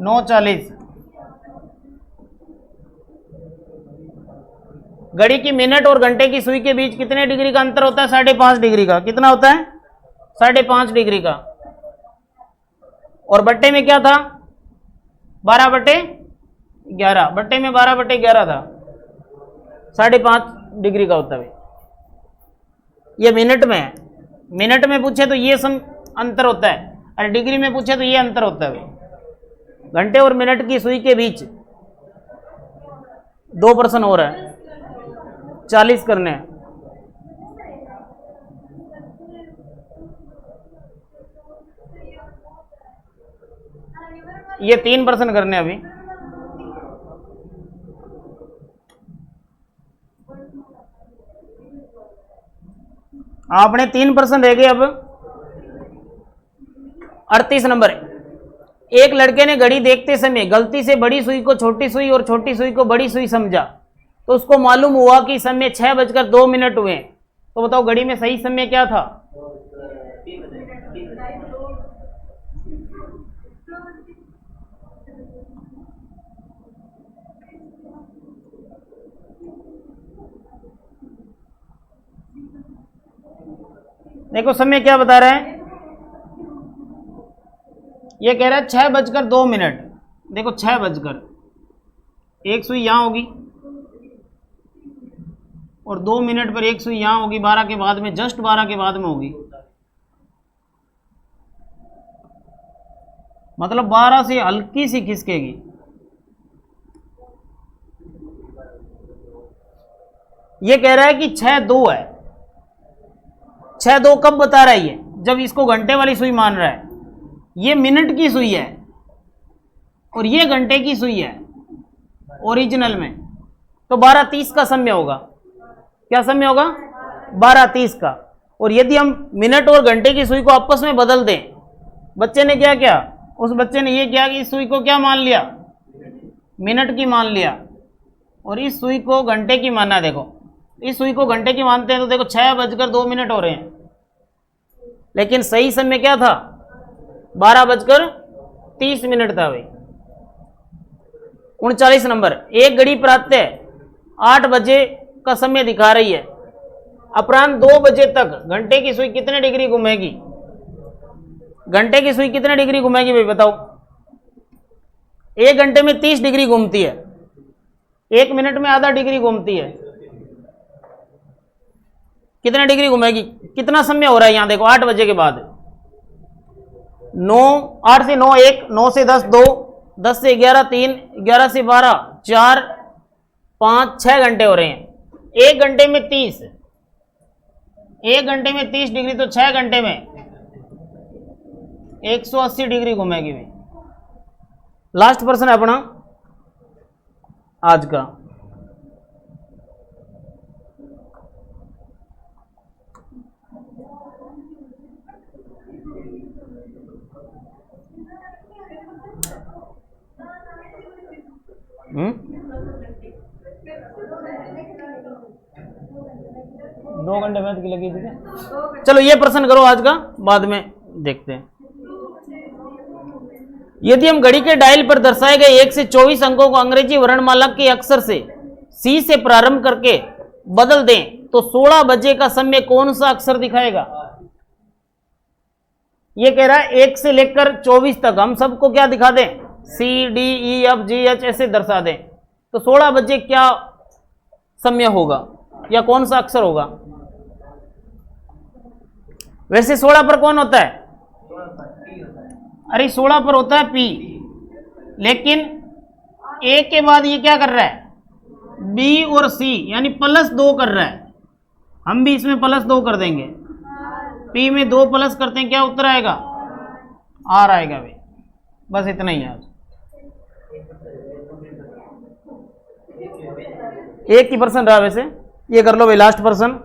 9:40। घड़ी की मिनट और घंटे की सुई के बीच कितने डिग्री का अंतर होता है? 5.5 डिग्री का। कितना होता है? 5.5 डिग्री का। और बट्टे में क्या था? 12/11। बट्टे में 12/11 था। 5.5 डिग्री का होता है। ये मिनट में है। मिनट में पूछे तो ये अंतर होता है, और डिग्री में पूछे तो ये अंतर होता है। घंटे और मिनट की सुई के बीच 2% हो रहा है। 40 करने हैं। ये 3% करने हैं अभी। आपने 3% रह गए। अब 38 नंबर। एक लड़के ने घड़ी देखते समय गलती से बड़ी सुई को छोटी सुई और छोटी सुई को बड़ी सुई समझा, तो उसको मालूम हुआ कि समय 6:02 हुए। तो बताओ घड़ी में सही समय क्या था? देखो समय क्या बता रहा है। ये कह रहा है 6:02। देखो 6 एक सुई यहां होगी और 2 मिनट पर एक सुई यहां होगी। 12 के बाद में, जस्ट 12 के बाद में होगी। मतलब 12 से हल्की सी खिसकेगी। ये कह रहा है कि 6:02 है। 6:02 कब बता रहा है? ये जब इसको घंटे वाली सुई मान रहा है। ये मिनट की सुई है और ये घंटे की सुई है ओरिजिनल में। तो 12:30 का समय होगा। क्या समय होगा? 12:30 का। और यदि हम मिनट और घंटे की सुई को आपस में बदल दें, बच्चे ने क्या किया? उस बच्चे ने ये किया कि इस सुई को क्या मान लिया? मिनट की मान लिया, और इस सुई को घंटे की माना। देखो, इस सुई को घंटे की मानते हैं तो देखो 6:02 हो रहे हैं। लेकिन सही समय क्या था? 12:30 था भाई। 39 नंबर। एक घड़ी प्रातः 8 बजे का समय दिखा रही है। अपराह्न 2 बजे तक घंटे की सुई कितने डिग्री घूमेगी? घंटे की सुई कितने डिग्री घूमेगी भाई बताओ? 1 घंटे में 30 डिग्री घूमती है। 1 मिनट में आधा डिग्री घूमती है। कितने डिग्री घूमेगी? कितना समय हो रहा है यहां? देखो 8 बजे के बाद 9, 8 से 9 1, 9 से 10 2, 10 से 11 3, 11 से 12 4, 5, 6 घंटे हो रहे हैं। 1 घंटे में 30, 1 घंटे में 30 डिग्री, तो 6 घंटे में 180 डिग्री घूमेगी भाई। लास्ट प्रश्न है अपना आज का। दो घंटे मेहनत की लगी थी। चलो ये प्रश्न करो आज का, बाद में देखते हैं। यदि हम घड़ी के डायल पर दर्शाए गए 1 से 24 अंकों को अंग्रेजी वर्णमाला के अक्षर से सी से प्रारंभ करके बदल दें तो 16 बजे का समय कौन सा अक्षर दिखाएगा? ये कह रहा है 1 से लेकर 24 तक हम सबको क्या दिखा दें? C D E F G H ऐसे दर्शा दें, तो 16 बजे क्या समय होगा या कौन सा अक्षर होगा? वैसे 16 पर कौन होता है? अरे 16 पर होता है पी, लेकिन ए के बाद ये क्या कर रहा है? बी और सी, यानी +2 कर रहा है। हम भी इसमें +2 कर देंगे। पी में 2 प्लस करते हैं, क्या उत्तर आएगा? आर आएगा भाई। बस इतना ही आज। एक ही पर्सन रहा वैसे, ये कर लो भाई लास्ट पर्सन।